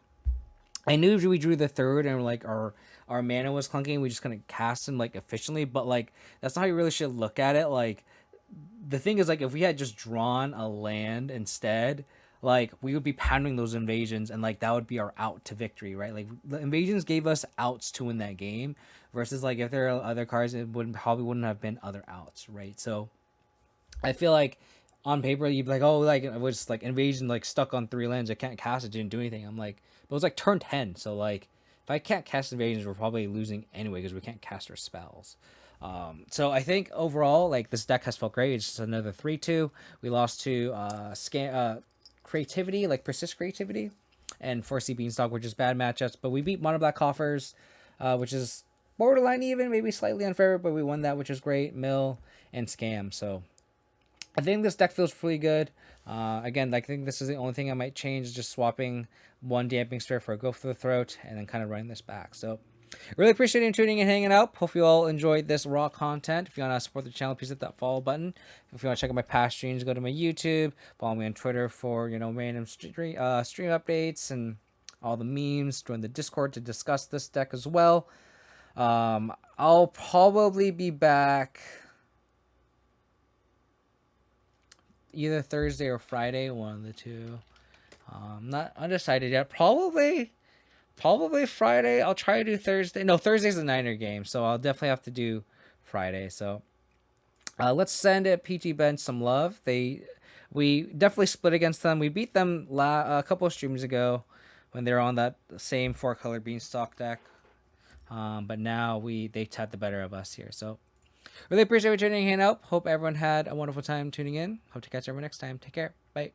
I knew we drew the third and like our mana was clunking. We just couldn't cast them like efficiently. But like that's not how you really should look at it. Like the thing is, like if we had just drawn a land instead, like we would be pounding those invasions and like that would be our out to victory, right? Like the invasions gave us outs to win that game versus like if there are other cards, it wouldn't have been other outs, right? So I feel like on paper you'd be like, oh, like it was like invasion like stuck on 3 lands, I can't cast it, didn't do anything. I'm like, but it was like turn 10, so like if I can't cast invasions, we're probably losing anyway because we can't cast our spells. So I think overall, like this deck has felt great. It's just another 3-2. We lost to creativity, like persist creativity, and 4C Beanstalk, which is bad matchups. But we beat Mono Black Coffers, which is borderline even, maybe slightly unfair, but we won that, which is great. Mill and Scam. So I think this deck feels pretty good. Again, I think this is the only thing I might change, just swapping 1 Damping Sphere for a Go for the Throat, and then kind of running this back. So really appreciate you tuning in and hanging out. Hope you all enjoyed this raw content. If you want to support the channel, please hit that follow button. If you want to check out my past streams, go to my YouTube. Follow me on Twitter for random stream updates and all the memes. Join the Discord to discuss this deck as well. I'll probably be back either Thursday or Friday, one of the two. Not undecided yet. Probably Friday. I'll try to do Thursday. No, Thursday's the Niner game, so I'll definitely have to do Friday. So let's send it PG Ben some love. We definitely split against them. We beat them a couple of streams ago when they were on that same 4-color beanstalk deck. But now they had the better of us here. So really appreciate you tuning in. Hope everyone had a wonderful time tuning in. Hope to catch everyone next time. Take care. Bye.